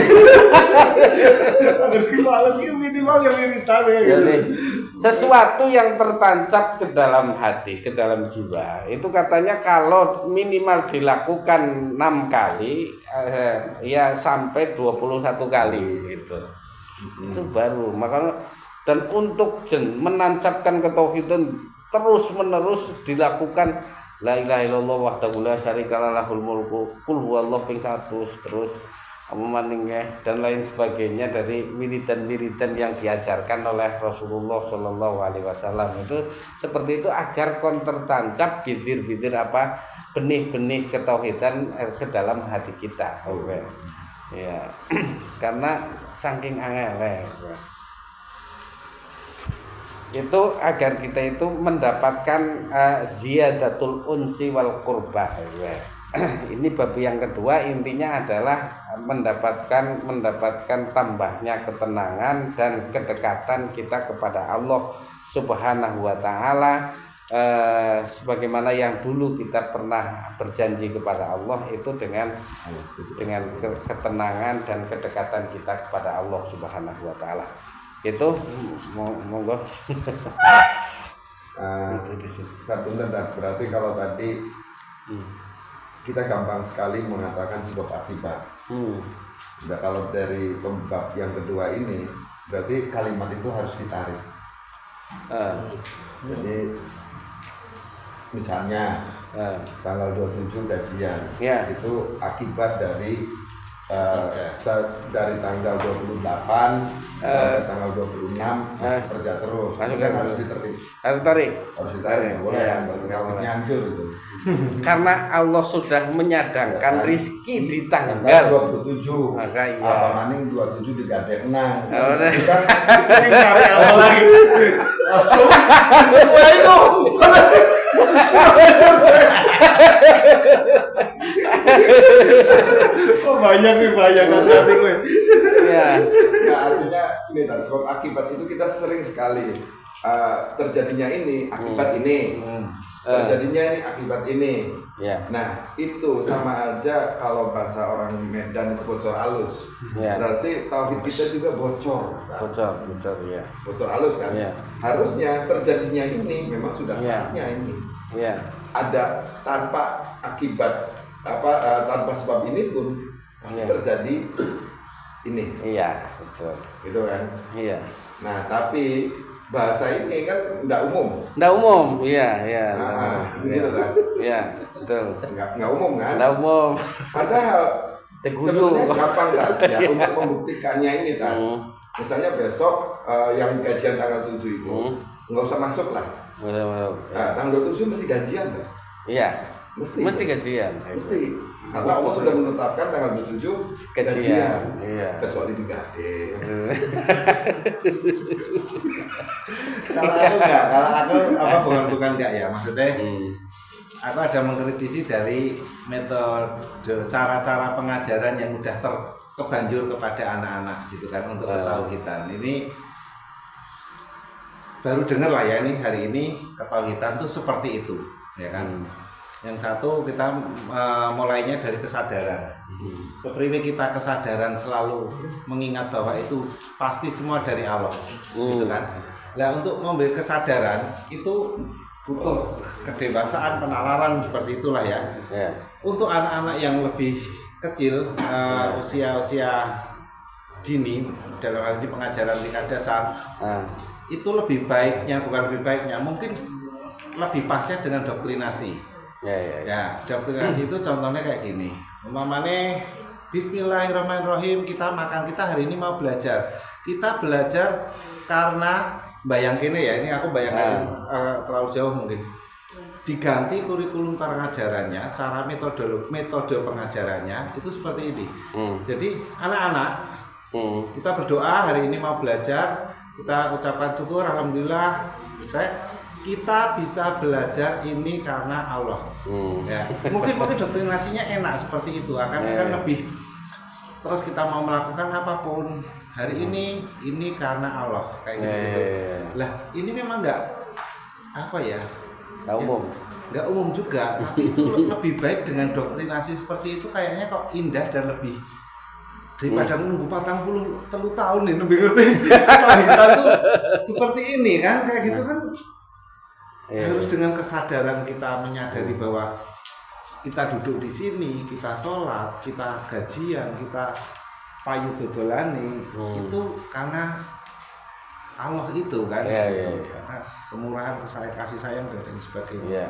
Harus males minimal yang wiritan ya. Jadi sesuatu yang tertancap ke dalam hati, ke dalam jiwa, itu katanya kalau minimal dilakukan 6 kali, ya sampai 21 kali gitu. Itu baru. Makanya dan untuk menancapkan ketauhidan terus menerus dilakukan la ilaha illallah wahdahu la syarikalah lahul mulku qul huwallahu ping 100 terus dan lain sebagainya dari wiridan-wiridan yang diajarkan oleh Rasulullah Shallallahu Alaihi Wasallam itu seperti itu agar tertancap bidir-bidir benih-benih ketauhidan ke dalam hati kita, ya karena saking angel itu agar kita itu mendapatkan ziyadatul unsi wal qurbah. Ini bab yang kedua, intinya adalah mendapatkan tambahnya ketenangan dan kedekatan kita kepada Allah Subhanahu wa taala, sebagaimana yang dulu kita pernah berjanji kepada Allah itu dengan ketenangan dan kedekatan kita kepada Allah Subhanahu wa taala. Itu monggo. Berarti kalau tadi kita gampang sekali mengatakan sebab akibat. Nah, kalau dari bab yang kedua ini berarti kalimat itu harus ditarik. Jadi misalnya tanggal 27 gajian, itu akibat dari dari tanggal 28 sampai tanggal 26 kerja terus. Kan harus ditarik. Harus ditarik. Boleh kan? Takutnya hancur itu. Karena Allah sudah menyadangkan rizki di tanggal 27. Maka iya. Apa maning 27 digadek nang. Ini cari awal lagi. Langsung semua itu. Oh banyak nanti gue. Iya. Nah, artinya ini tadi sebab akibat itu kita sering sekali terjadinya ini akibat ini, terjadinya ini akibat ini. Nah itu sama aja kalau bahasa orang Medan itu bocor halus. Berarti tauhid kita juga bocor. Bocor halus kan. Harusnya terjadinya ini memang sudah saatnya ini. Ada tanpa akibat tanpa sebab ini pun pasti terjadi ini. Betul. Gitu kan. Nah tapi bahasa ini kan tidak umum. Iya. Gitu kan. Iya, betul. Nggak umum kan. Nggak umum. Padahal sebenarnya gampang kan ya untuk membuktikannya ini kan. Misalnya besok yang gajian tanggal 7 itu nggak usah masuk lah. Tanggal 27 mesti gajian kan? Iya. Mesti gajian. Mesti. Karena Allah sudah menetapkan tanggal 27 gajian. Kecuali digadek. Kalau aku bukan enggak ya, maksudnya aku ada mengkritisi dari metode cara-cara pengajaran yang udah kebanjur kepada anak-anak gitu kan untuk ketauhidan. Ini baru dengar lah ya ini hari ini ketauhidan tuh seperti itu, ya kan. Yang satu kita mulainya dari kesadaran. Kepriwe kita kesadaran selalu mengingat bahwa itu pasti semua dari Allah, gitu kan. Nah untuk memberi kesadaran itu butuh kedewasaan, penalaran seperti itulah ya. Untuk anak-anak yang lebih kecil, usia dini dalam hal ini pengajaran tingkat dasar, itu lebih baiknya, bukan lebih baiknya, mungkin lebih pasnya dengan doktrinasi. Ya, doktrinasi itu contohnya kayak gini. Umpamanya Bismillahirrahmanirrahim, kita hari ini mau belajar. Kita belajar karena bayangin ya, ini aku bayangkan terlalu jauh mungkin. Diganti kurikulum pengajarannya, cara metode pengajarannya itu seperti ini. Jadi anak-anak kita berdoa hari ini mau belajar, kita ucapkan syukur, alhamdulillah kita bisa belajar ini karena Allah. Ya, mungkin doktrinasinya enak seperti itu, akan lebih. Terus kita mau melakukan apapun hari ini karena Allah kayak gitu. Lah ini memang nggak nggak umum juga, tapi itu lebih baik dengan doktrinasi seperti itu, kayaknya kok indah dan lebih daripada menunggu 40 tahun nih lebih ngerti. Kita tuh seperti ini kan, kayak gitu kan. Harus dengan kesadaran kita menyadari bahwa kita duduk di sini, kita sholat, kita gajian, kita payu dodolani, itu karena Allah itu kan, karena kemurahan, kasih sayang dan sebagainya.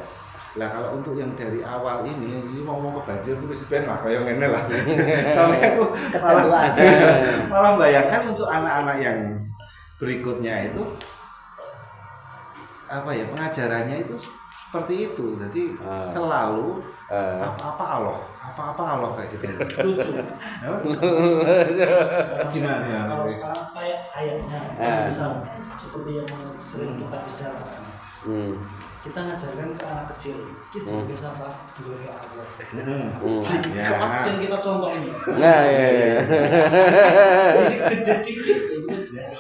Lah kalau untuk yang dari awal ini mau ke banjir itu sebenarnya lah kayak ngene lah. Kalau aku malah bayangkan untuk anak-anak yang berikutnya itu pengajarannya itu seperti itu. Jadi selalu apa Allah kayak gitu. Lucu. Gimana ya? Kalau sekarang kayak ayatnya misal seperti yang sering kita bicarakan. Kita ngajarkan ke anak kecil, kita bisa apa? Dua Allah. Yang kita contoh ini. Jadi gede dikit.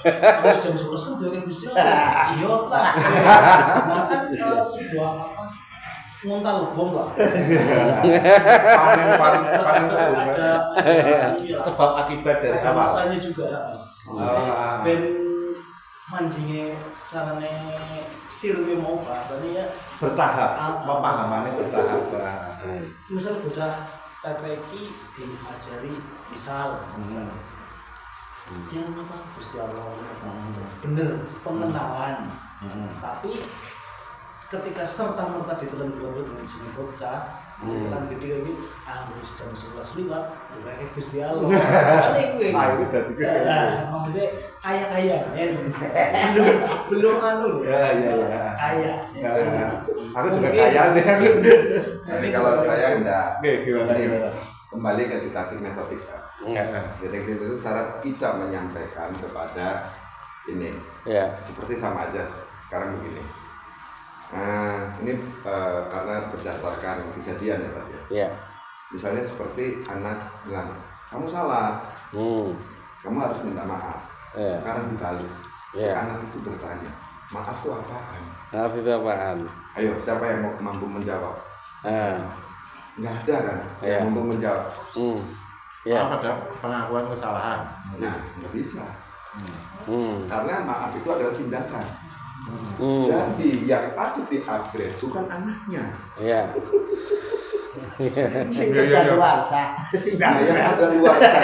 Harus jam 11 kan dua Gusti Allah. Jiot lah. Nah kan sebuah ngontal bom lah. Panen sebab akibat dari awal. Masanya juga. Ben manjingnya carane sirwe mau bahasanya ya bertahap, pemahamannya bertahap. Misal bocah TPQ diajari misal dia apa Gusti Allah bener pengenalan tapi ketika serta merta ditelan dua dengan jenis bocah kan video ini harus jam 11 lewat pakai Gusti Allah kan itu maksudnya kaya belum anu kaya aku juga kaya deh. Jadi kalau saya enggak Gimana? kembali ke didaktik metodika. Didaktik itu cara kita menyampaikan kepada ini. Seperti sama aja sekarang begini. Ini karena berdasarkan kejadian ya tadi. Misalnya seperti anak bilang, kamu salah, kamu harus minta maaf. Sekarang dibalik, anak itu bertanya, maaf itu apaan? Maaf itu apaan? Ayo, siapa yang mampu menjawab? Nggak ada kan yang mampu menjawab. Maaf ada pengakuan kesalahan. Nah, nggak bisa. Karena maaf itu adalah tindakan. Jadi yang patut di-upgrade bukan anaknya. Sing kedaluarsa. Nah, yang ada luar itu.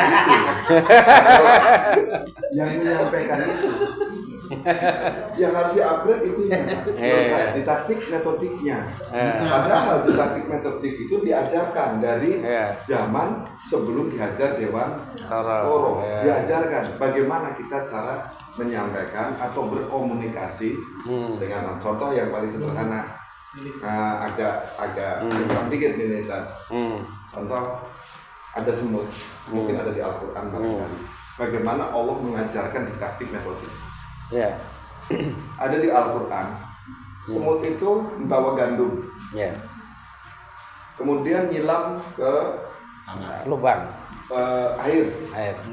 Yang menyampaikan itu. Yang harus di-upgrade itunya. Didaktik metodiknya. Padahal didaktik metodik itu diajarkan dari zaman sebelum diajar Dewan Toro. Diajarkan bagaimana kita cara menyampaikan atau berkomunikasi dengan contoh yang paling sederhana. Agak dikit nih contoh ada semut mungkin ada di Al-Quran barangkali. Bagaimana Allah mengajarkan didaktik metodik. Ada di Al-Quran semut itu membawa gandum kemudian nyilam ke lubang air.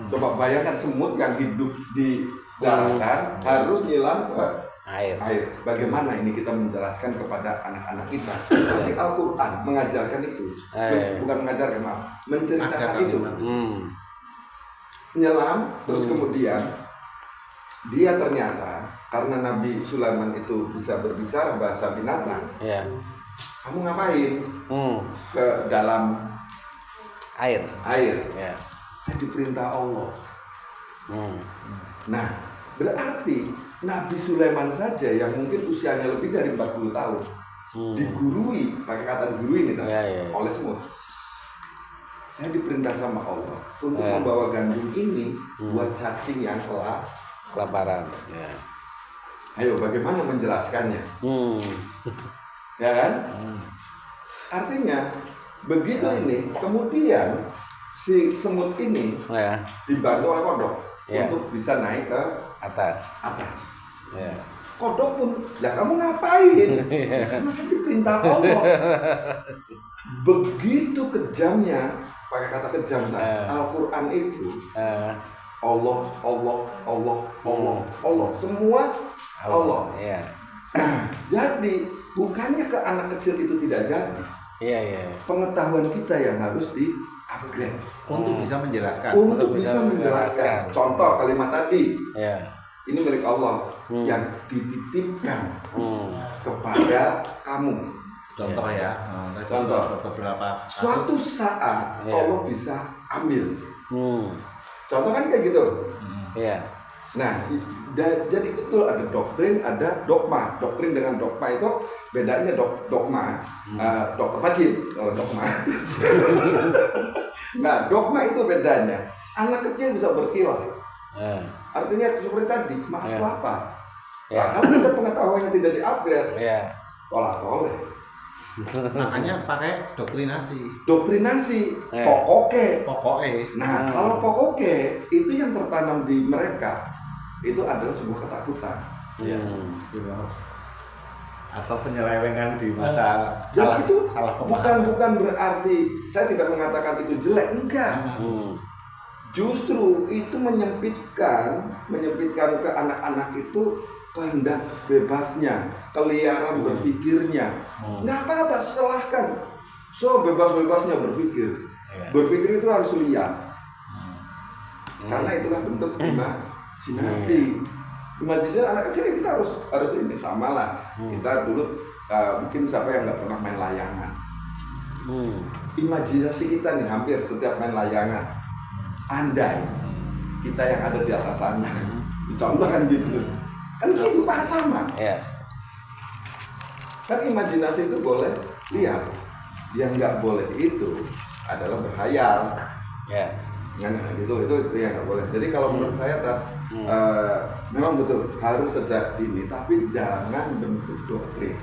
Coba bayangkan semut yang hidup di daratan harus nyilam ke air. Bagaimana ini kita menjelaskan kepada anak-anak kita? Tapi Al-Quran mengajarkan itu, bukan mengajarkan, maaf, menceritakan itu. Menyelam, terus kemudian dia ternyata karena Nabi Sulaiman itu bisa berbicara bahasa binatang. Kamu ngapain? Ke dalam air. Saya diperintah Allah. Nah, berarti Nabi Sulaiman saja yang mungkin usianya lebih dari 40 tahun digurui, pakai kata digurui nih oleh semut. Saya diperintah sama Allah untuk membawa gandum ini buat cacing yang kelaparan. Ayo, bagaimana menjelaskannya? Ya kan? Artinya begitu ini, kemudian si semut ini dibantu oleh kodok untuk bisa naik ke atas. Kodok pun, ya kamu ngapain? Karena saya diperintah Allah. Begitu kejamnya, pakai kata kejam Al-Quran itu. Allah, semua Allah. Nah, jadi bukannya ke anak kecil itu tidak jadi. Pengetahuan kita yang harus di-upgrade untuk bisa menjelaskan. Contoh kalimat tadi. Ini milik Allah yang dititipkan kepada kamu. Contoh contoh beberapa suatu saat Allah bisa ambil. Contoh kan kayak gitu. Nah, jadi betul ada doktrin, ada dogma. Doktrin dengan dogma itu bedanya dogma, dokter Pacim kalau dogma. Nah, dogma itu bedanya. Anak kecil bisa berkilah. Artinya seperti tadi, maaf itu apa? Kalau kita pengetahuannya tidak di-upgrade, tolak-tolak. Makanya pakai doktrinasi. Pokoknya. Nah, kalau pokoknya itu yang tertanam di mereka itu adalah sebuah ketakutan. Atau penyelewengan di masa salah pemahaman. Bukan berarti saya tidak mengatakan itu jelek, enggak. Justru itu menyempitkan ke anak-anak itu kehendak bebasnya, keliaran berpikirnya. Nggak apa-apa, silahkan. So bebas-bebasnya berpikir. Berpikir itu harus liar. Karena itulah bentuk imajinasi. Imajinasi anak kecil kita harus ini sama lah. Kita dulu mungkin siapa yang nggak pernah main layangan. Imajinasi kita nih hampir setiap main layangan. Andai kita yang ada di atas sana, contoh kan gitu. Kan gitu Pak sama. Ya. Kan imajinasi itu boleh lihat. Yang nggak boleh itu adalah berhayal. Ya. Nah, itu yang nggak boleh. Jadi kalau menurut saya memang betul harus sejak dini, tapi jangan bentuk doktrin,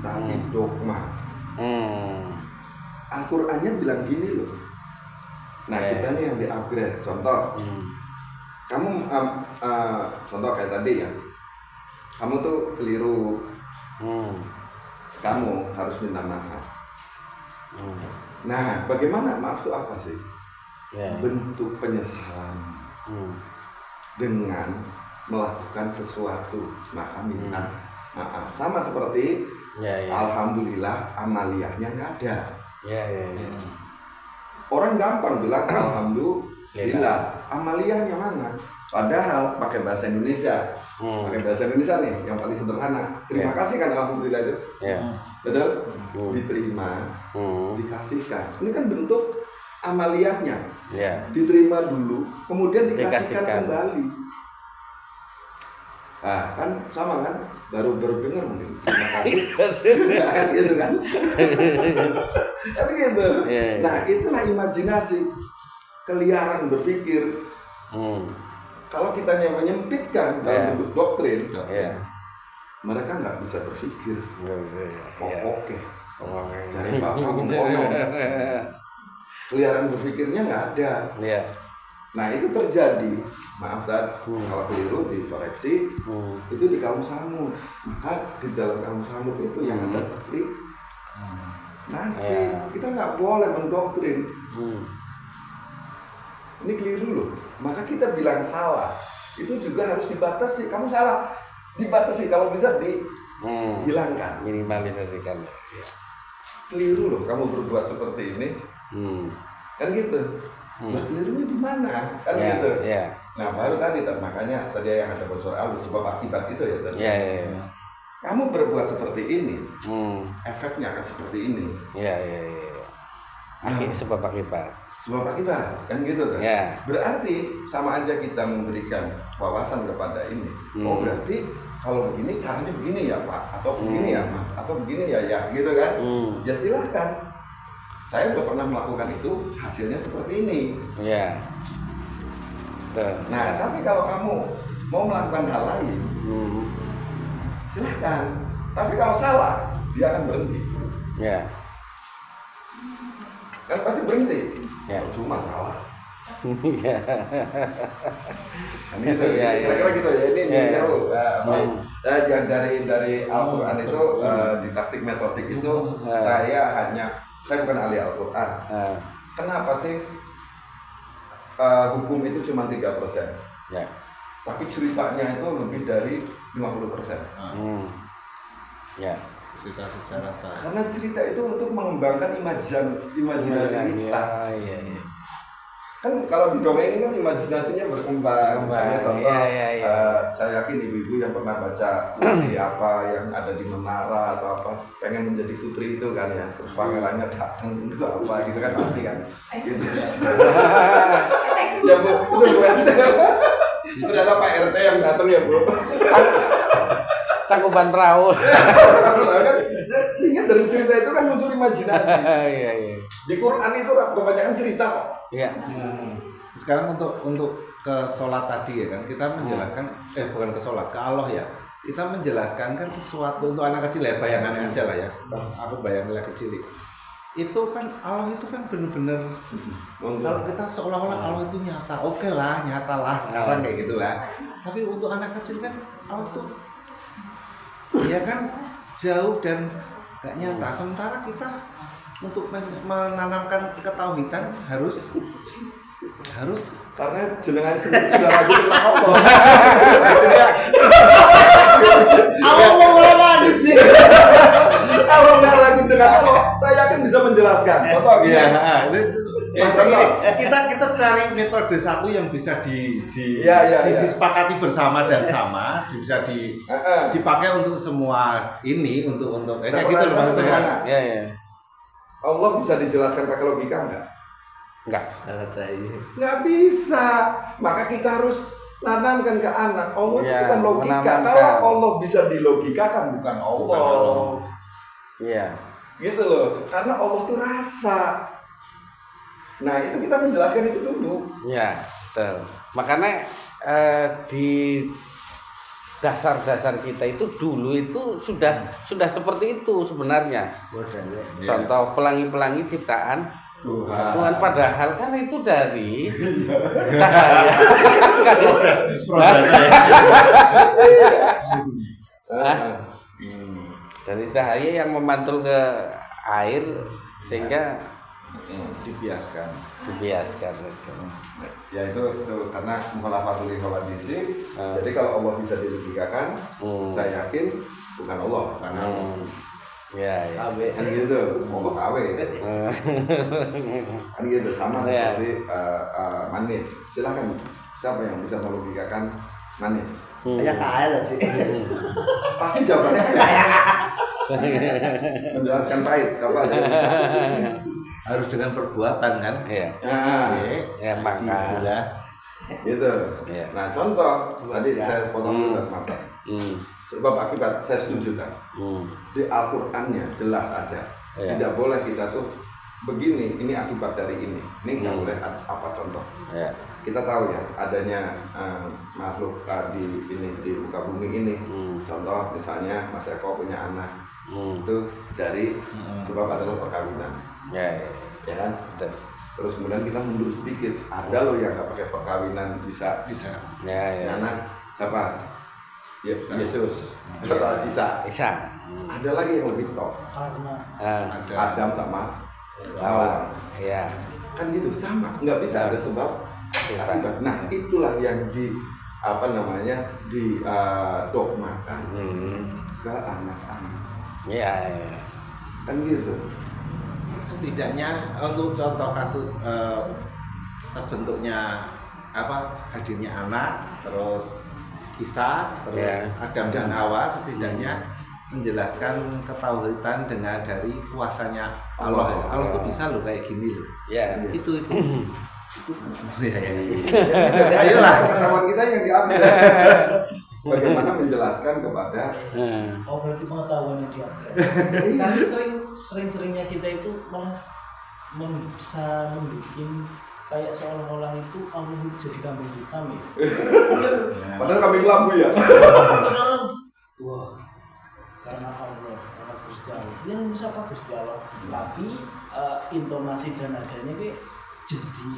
tapi dogma. Al-Qur'annya bilang gini loh. Nah kita nih yang di-upgrade. Contoh, kamu contoh kayak tadi ya, kamu tuh keliru, kamu harus minta maaf. Nah bagaimana maaf itu apa sih? Bentuk penyesalan dengan melakukan sesuatu, maka minta maaf. Sama seperti alhamdulillah amaliyahnya nggak ada. Orang gampang bilang alhamdulillah, amaliyahnya mana? Padahal pakai bahasa Indonesia, pakai bahasa Indonesia nih yang paling sederhana. Terima kasih kan alhamdulillah itu, betul? Diterima, dikasihkan. Ini kan bentuk amaliyahnya, diterima dulu, kemudian dikasihkan kembali. Nah, kan sama kan, baru dengar mungkin. Terima kasih, kan gitu kan? Tapi gitu. Nah, itulah imajinasi, keliaran berpikir. Kalau kitanya menyempitkan dalam bentuk doktrin, mereka nggak bisa berpikir. Oke, cari bapak ngomong. Keliaran berpikirnya nggak ada. Nah itu terjadi, maaf Dad, kalau keliru dikoreksi, itu di kaum Samud. Maka di dalam kaum Samud itu yang ada doktrin nasi, kita nggak boleh mendoktrin. Ini keliru loh. Maka kita bilang salah, itu juga harus dibatasi. Kamu salah, dibatasi. Kalau bisa dihilangkan, minimalisasikan. Keliru loh, kamu berbuat seperti ini, kan gitu. Kelirunya di mana? Kan gitu. Nah baru tadi, makanya tadi yang ada bocor alus sebab akibat itu ya tadi. Kamu berbuat seperti ini, efeknya akan seperti ini. Sebab akibat. Sebab akibat, kan gitu kan? Berarti sama aja kita memberikan wawasan kepada ini. Oh berarti kalau begini caranya begini ya Pak, atau begini ya Mas, atau begini ya gitu kan? Ya silahkan. Saya udah pernah melakukan itu, hasilnya seperti ini. Nah, tapi kalau kamu mau melakukan hal lain, silahkan. Tapi kalau salah, dia akan berhenti. Kan pasti berhenti. Cuma salah. Kira-kira gitu ya. Ini jauh. Dari Al-Quran itu di taktik metodik itu saya bukan ahli Al-Quran. Kenapa sih hukum itu cuma 3%? Tapi ceritanya itu lebih dari 50%. Cerita sejarah. Karena cerita itu untuk mengembangkan imajinasi kita. Kan kalau di dongeng kan imajinasinya berkembang. Misalnya contoh, saya yakin ibu-ibu yang pernah baca putri apa yang ada di menara atau apa, pengen menjadi putri itu kan ya, terus pangerannya datang itu apa gitu kan pasti kan. Gitu. Ya Bu, itu Bu RT. Ternyata Pak RT yang datang ya Bu. Tangkuban perahu. Sehingga dari cerita itu kan muncul imajinasi. Di Quran itu kebanyakan cerita kok. Sekarang untuk ke sholat tadi ya kan, kita menjelaskan bukan ke sholat, ke Allah ya. Kita menjelaskan kan sesuatu untuk anak kecil ya, bayangannya aja lah ya. Aku bayangin kecil itu kan Allah itu kan benar-benar kalau kita seolah-olah Allah itu nyata, oke lah nyata lah sekarang kayak gitulah. Tapi untuk anak kecil kan Allah itu ya kan jauh dan gak nyata. Sementara kita untuk menanamkan ketauhidan harus karena jenengan sendiri sudah ragu dengan Allah. Awal mau mulai lagi sih. Kalau nggak ragu dengan Allah, saya yakin bisa menjelaskan. Contoh gini. kita cari metode satu yang bisa disepakati bersama dan sama, bisa dipakai untuk semua ini untuk kayak gitu loh maksudnya. Ya. Allah bisa dijelaskan pakai logika enggak? Nggak bisa. Maka kita harus nanamkan ke anak. Allah itu bukan logika. Kalau Allah bisa dilogikakan, bukan Allah. Iya. Gitu loh. Karena Allah itu rasa. Nah itu kita menjelaskan itu dulu. Iya, betul. Makanya di dasar-dasar kita itu dulu itu sudah seperti itu sebenarnya. Contoh pelangi-pelangi ciptaan Tuhan, padahal kan itu dari cahaya. Dari cahaya yang memantul ke air sehingga dibiaskan. Ya itu karena mukhalafatul hawadisi. Jadi kalau Allah bisa dilogikakan, saya yakin bukan Allah karena ya. Kan gitu, mau KW. Kan gitu sama seperti manis. Silakan siapa yang bisa melogikakan manis? Kayak KL sih. Pasti jawabannya menjelaskan pahit. Siapa aja yang bisa? Harus dengan perbuatan kan? Iya. Ya maka gitu. Nah contoh tadi saya potong mata. Sebab akibat saya setuju kan. Di Al-Qur'annya jelas ada. Tidak boleh kita tuh begini, ini akibat dari ini. Ini nggak boleh apa contoh. Kita tahu ya adanya makhluk di muka bumi ini. Contoh misalnya Mas Eko punya anak. Itu dari sebab adalah perkawinan. Ya kan? Terus kemudian kita mundur sedikit. Ada loh yang nggak pakai perkawinan bisa. Anak siapa? Yesus. Isa. Ada lagi yang lebih top. Adam sama Hawa. Kan gitu sama. Nggak bisa ada sebab akibat. Nah itulah yang dogmakan ke anak-anak. Kan gitu. Setidaknya untuk contoh kasus terbentuknya hadirnya anak, terus Isa, terus Adam dan Hawa setidaknya menjelaskan ketauhidan dengan dari kuasanya Allah. Allah tuh bisa loh kayak gini loh. Itu. Ayolah ketahuan kita yang diambil. Bagaimana menjelaskan kepada berarti pengetahuan yang diambil. Kami sering-seringnya kita itu malah bisa membuat kayak seolah-olah itu Allah jadi kambing hitam ya. Padahal kambing lambu ya. Wah, karena Allah, karena Gusti Allah. Yang bisa apa Gusti Allah? Tapi intonasi dan nadanya kayak jadi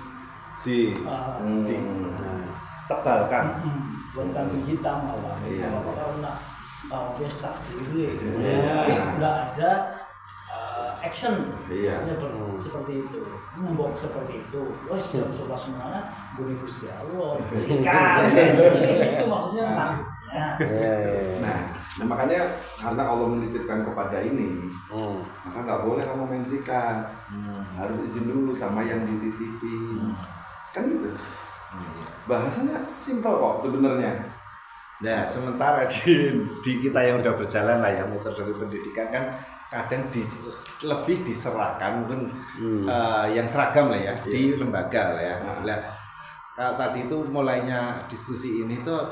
tebalkan. Buat kambing hitam malah. Karena pesta diri. Nggak ada action seperti itu, membok seperti itu. Jam 11 mana boleh Gusti Allah sikat itu maksudnya. Nah makanya karena Allah menitipkan kepada ini, maka nggak boleh kamu main sikat. Harus izin dulu sama yang dititipi. Kan gitu. Bahasanya simpel kok sebenarnya. Nah, sementara di kita yang udah berjalan lah ya metode pendidikan kan kadang lebih diserahkan mungkin yang seragam lah ya di lembaga lah ya. Nah, kalau tadi itu mulainya diskusi ini tuh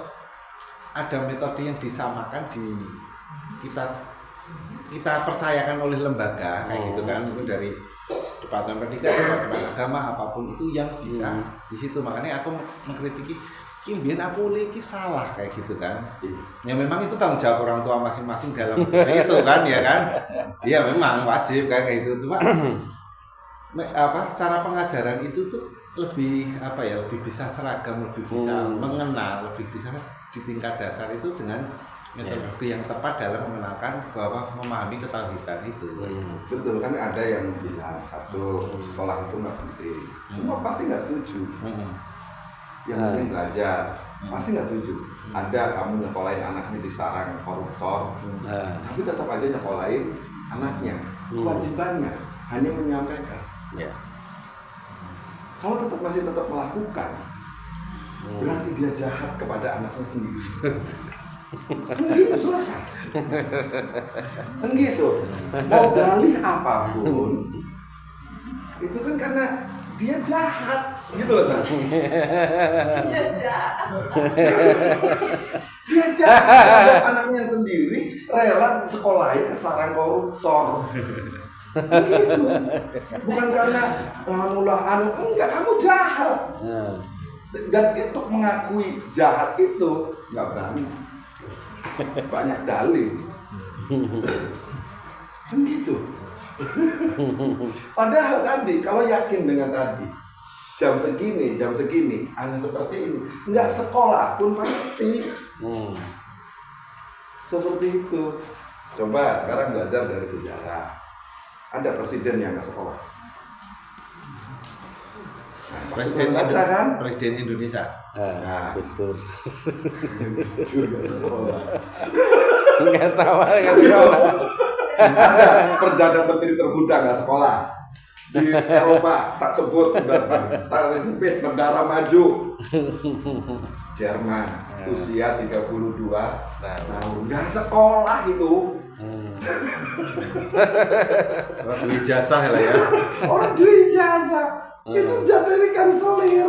ada metode yang disamakan di kita percayakan oleh lembaga kayak gitu kan, mungkin dari Departemen Pendidikan, Departemen Agama apapun itu yang bisa di situ. Makanya aku mengkritiki Kimbian aku lagi salah kayak gitu kan. Ya memang itu tanggung jawab orang tua masing-masing dalam itu kan ya kan. Iya memang wajib kayak gitu. Cuma cara pengajaran itu tuh lebih lebih bisa seragam, lebih bisa mengenal, lebih bisa di tingkat dasar itu dengan metode yang tepat dalam mengenalkan bahwa memahami ketauhidan itu. Betul kan ada yang bilang satu sekolah itu nggak penting. Semua pasti nggak setuju. Yang penting belajar pasti nggak setuju. Ada kamu nyekolahin anaknya di sarang koruptor, tapi tetap aja nyekolahin anaknya. Kewajibannya hanya menyampaikan. Kalau masih tetap melakukan, berarti dia jahat kepada anaknya sendiri. Begitu selesai. Kan gitu. Mau dalih apapun, itu kan karena dia jahat, gitu loh kan? Dia jahat terhadap anaknya sendiri, rela sekolahin ke sarang koruptor. Begitu. Bukan karena enggak, kamu jahat. Dan untuk mengakui jahat itu nggak berani. Banyak dalih. Kan gitu. Padahal tadi kalau yakin dengan tadi jam segini, anak seperti ini, nggak sekolah pun pasti seperti itu. Coba sekarang belajar dari sejarah. Ada presiden yang nggak sekolah. Presiden kan? Presiden Indonesia. Nah, betul. Nggak sekolah. Nggak tahu nggak sekolah. Ada perdana menteri termuda nggak sekolah di Eropa, tak sebut, tak disebut negara maju. Jerman, usia 32 tahun, nggak sekolah itu. Orang beli ijazah lah ya. Orang beli ijazah itu jadi kanselir.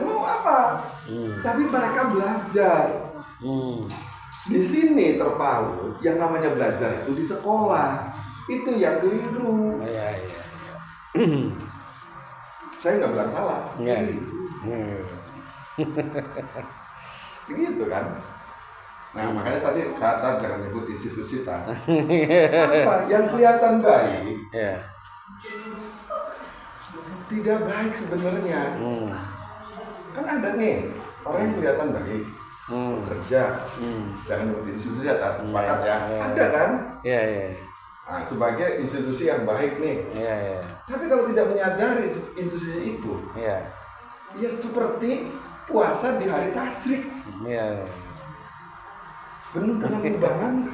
Mau apa? Tapi mereka belajar. Di sini terpaut yang namanya belajar itu di sekolah. Itu yang keliru. Iya. Saya nggak bilang salah. Iya. Begitu kan? Nah, makanya tadi kata jangan nyebut institusi tak. Apa yang kelihatan baik tidak baik sebenarnya. Kan ada nih orang yang kelihatan baik, kerja, jangan nyebut institusi tak sepakat ya. Ada kan? Iya. Nah, sebagai institusi yang baik nih. Iya. Tapi kalau tidak menyadari institusi itu, ya seperti puasa di hari tasyrik. Iya. Penuh dengan kubangan.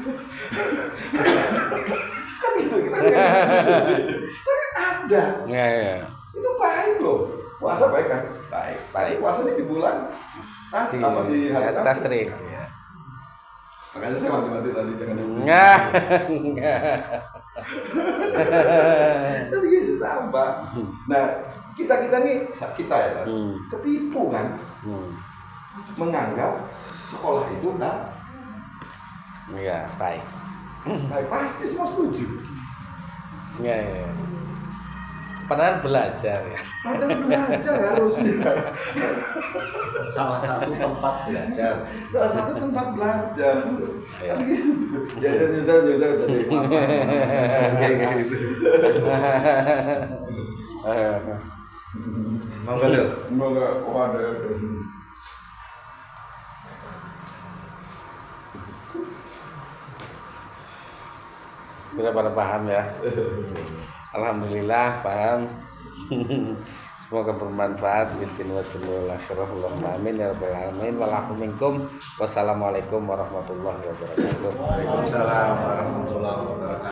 Kan itu kita kan tapi ada. Iya. Itu baik loh. Puasa baik kan? Baik. Tapi puasanya di bulan apa di hari tasyrik. Iya. Makanya saya mati-mati tadi jangan Enggak. Tapi gitu sama. Nah, kita nih ya kan. Ketipu kan? Menganggap sekolah itu Iya, baik. Baik, pasti semua setuju. Iya. Padahal belajar ya. Padahal belajar harusnya. Salah satu tempat belajar. Salah satu tempat belajar. Kan gitu. Ya dan nyusah dari mama. Kayak gitu. Mau nggak Del? Mau nggak? Oh ada. Kita pada paham ya. Alhamdulillah paham. Semoga bermanfaat. Amin ya rabbal alamin. Walakum minkum. Wassalamualaikum warahmatullahi wabarakatuh. Waalaikumsalam warahmatullahi wabarakatuh.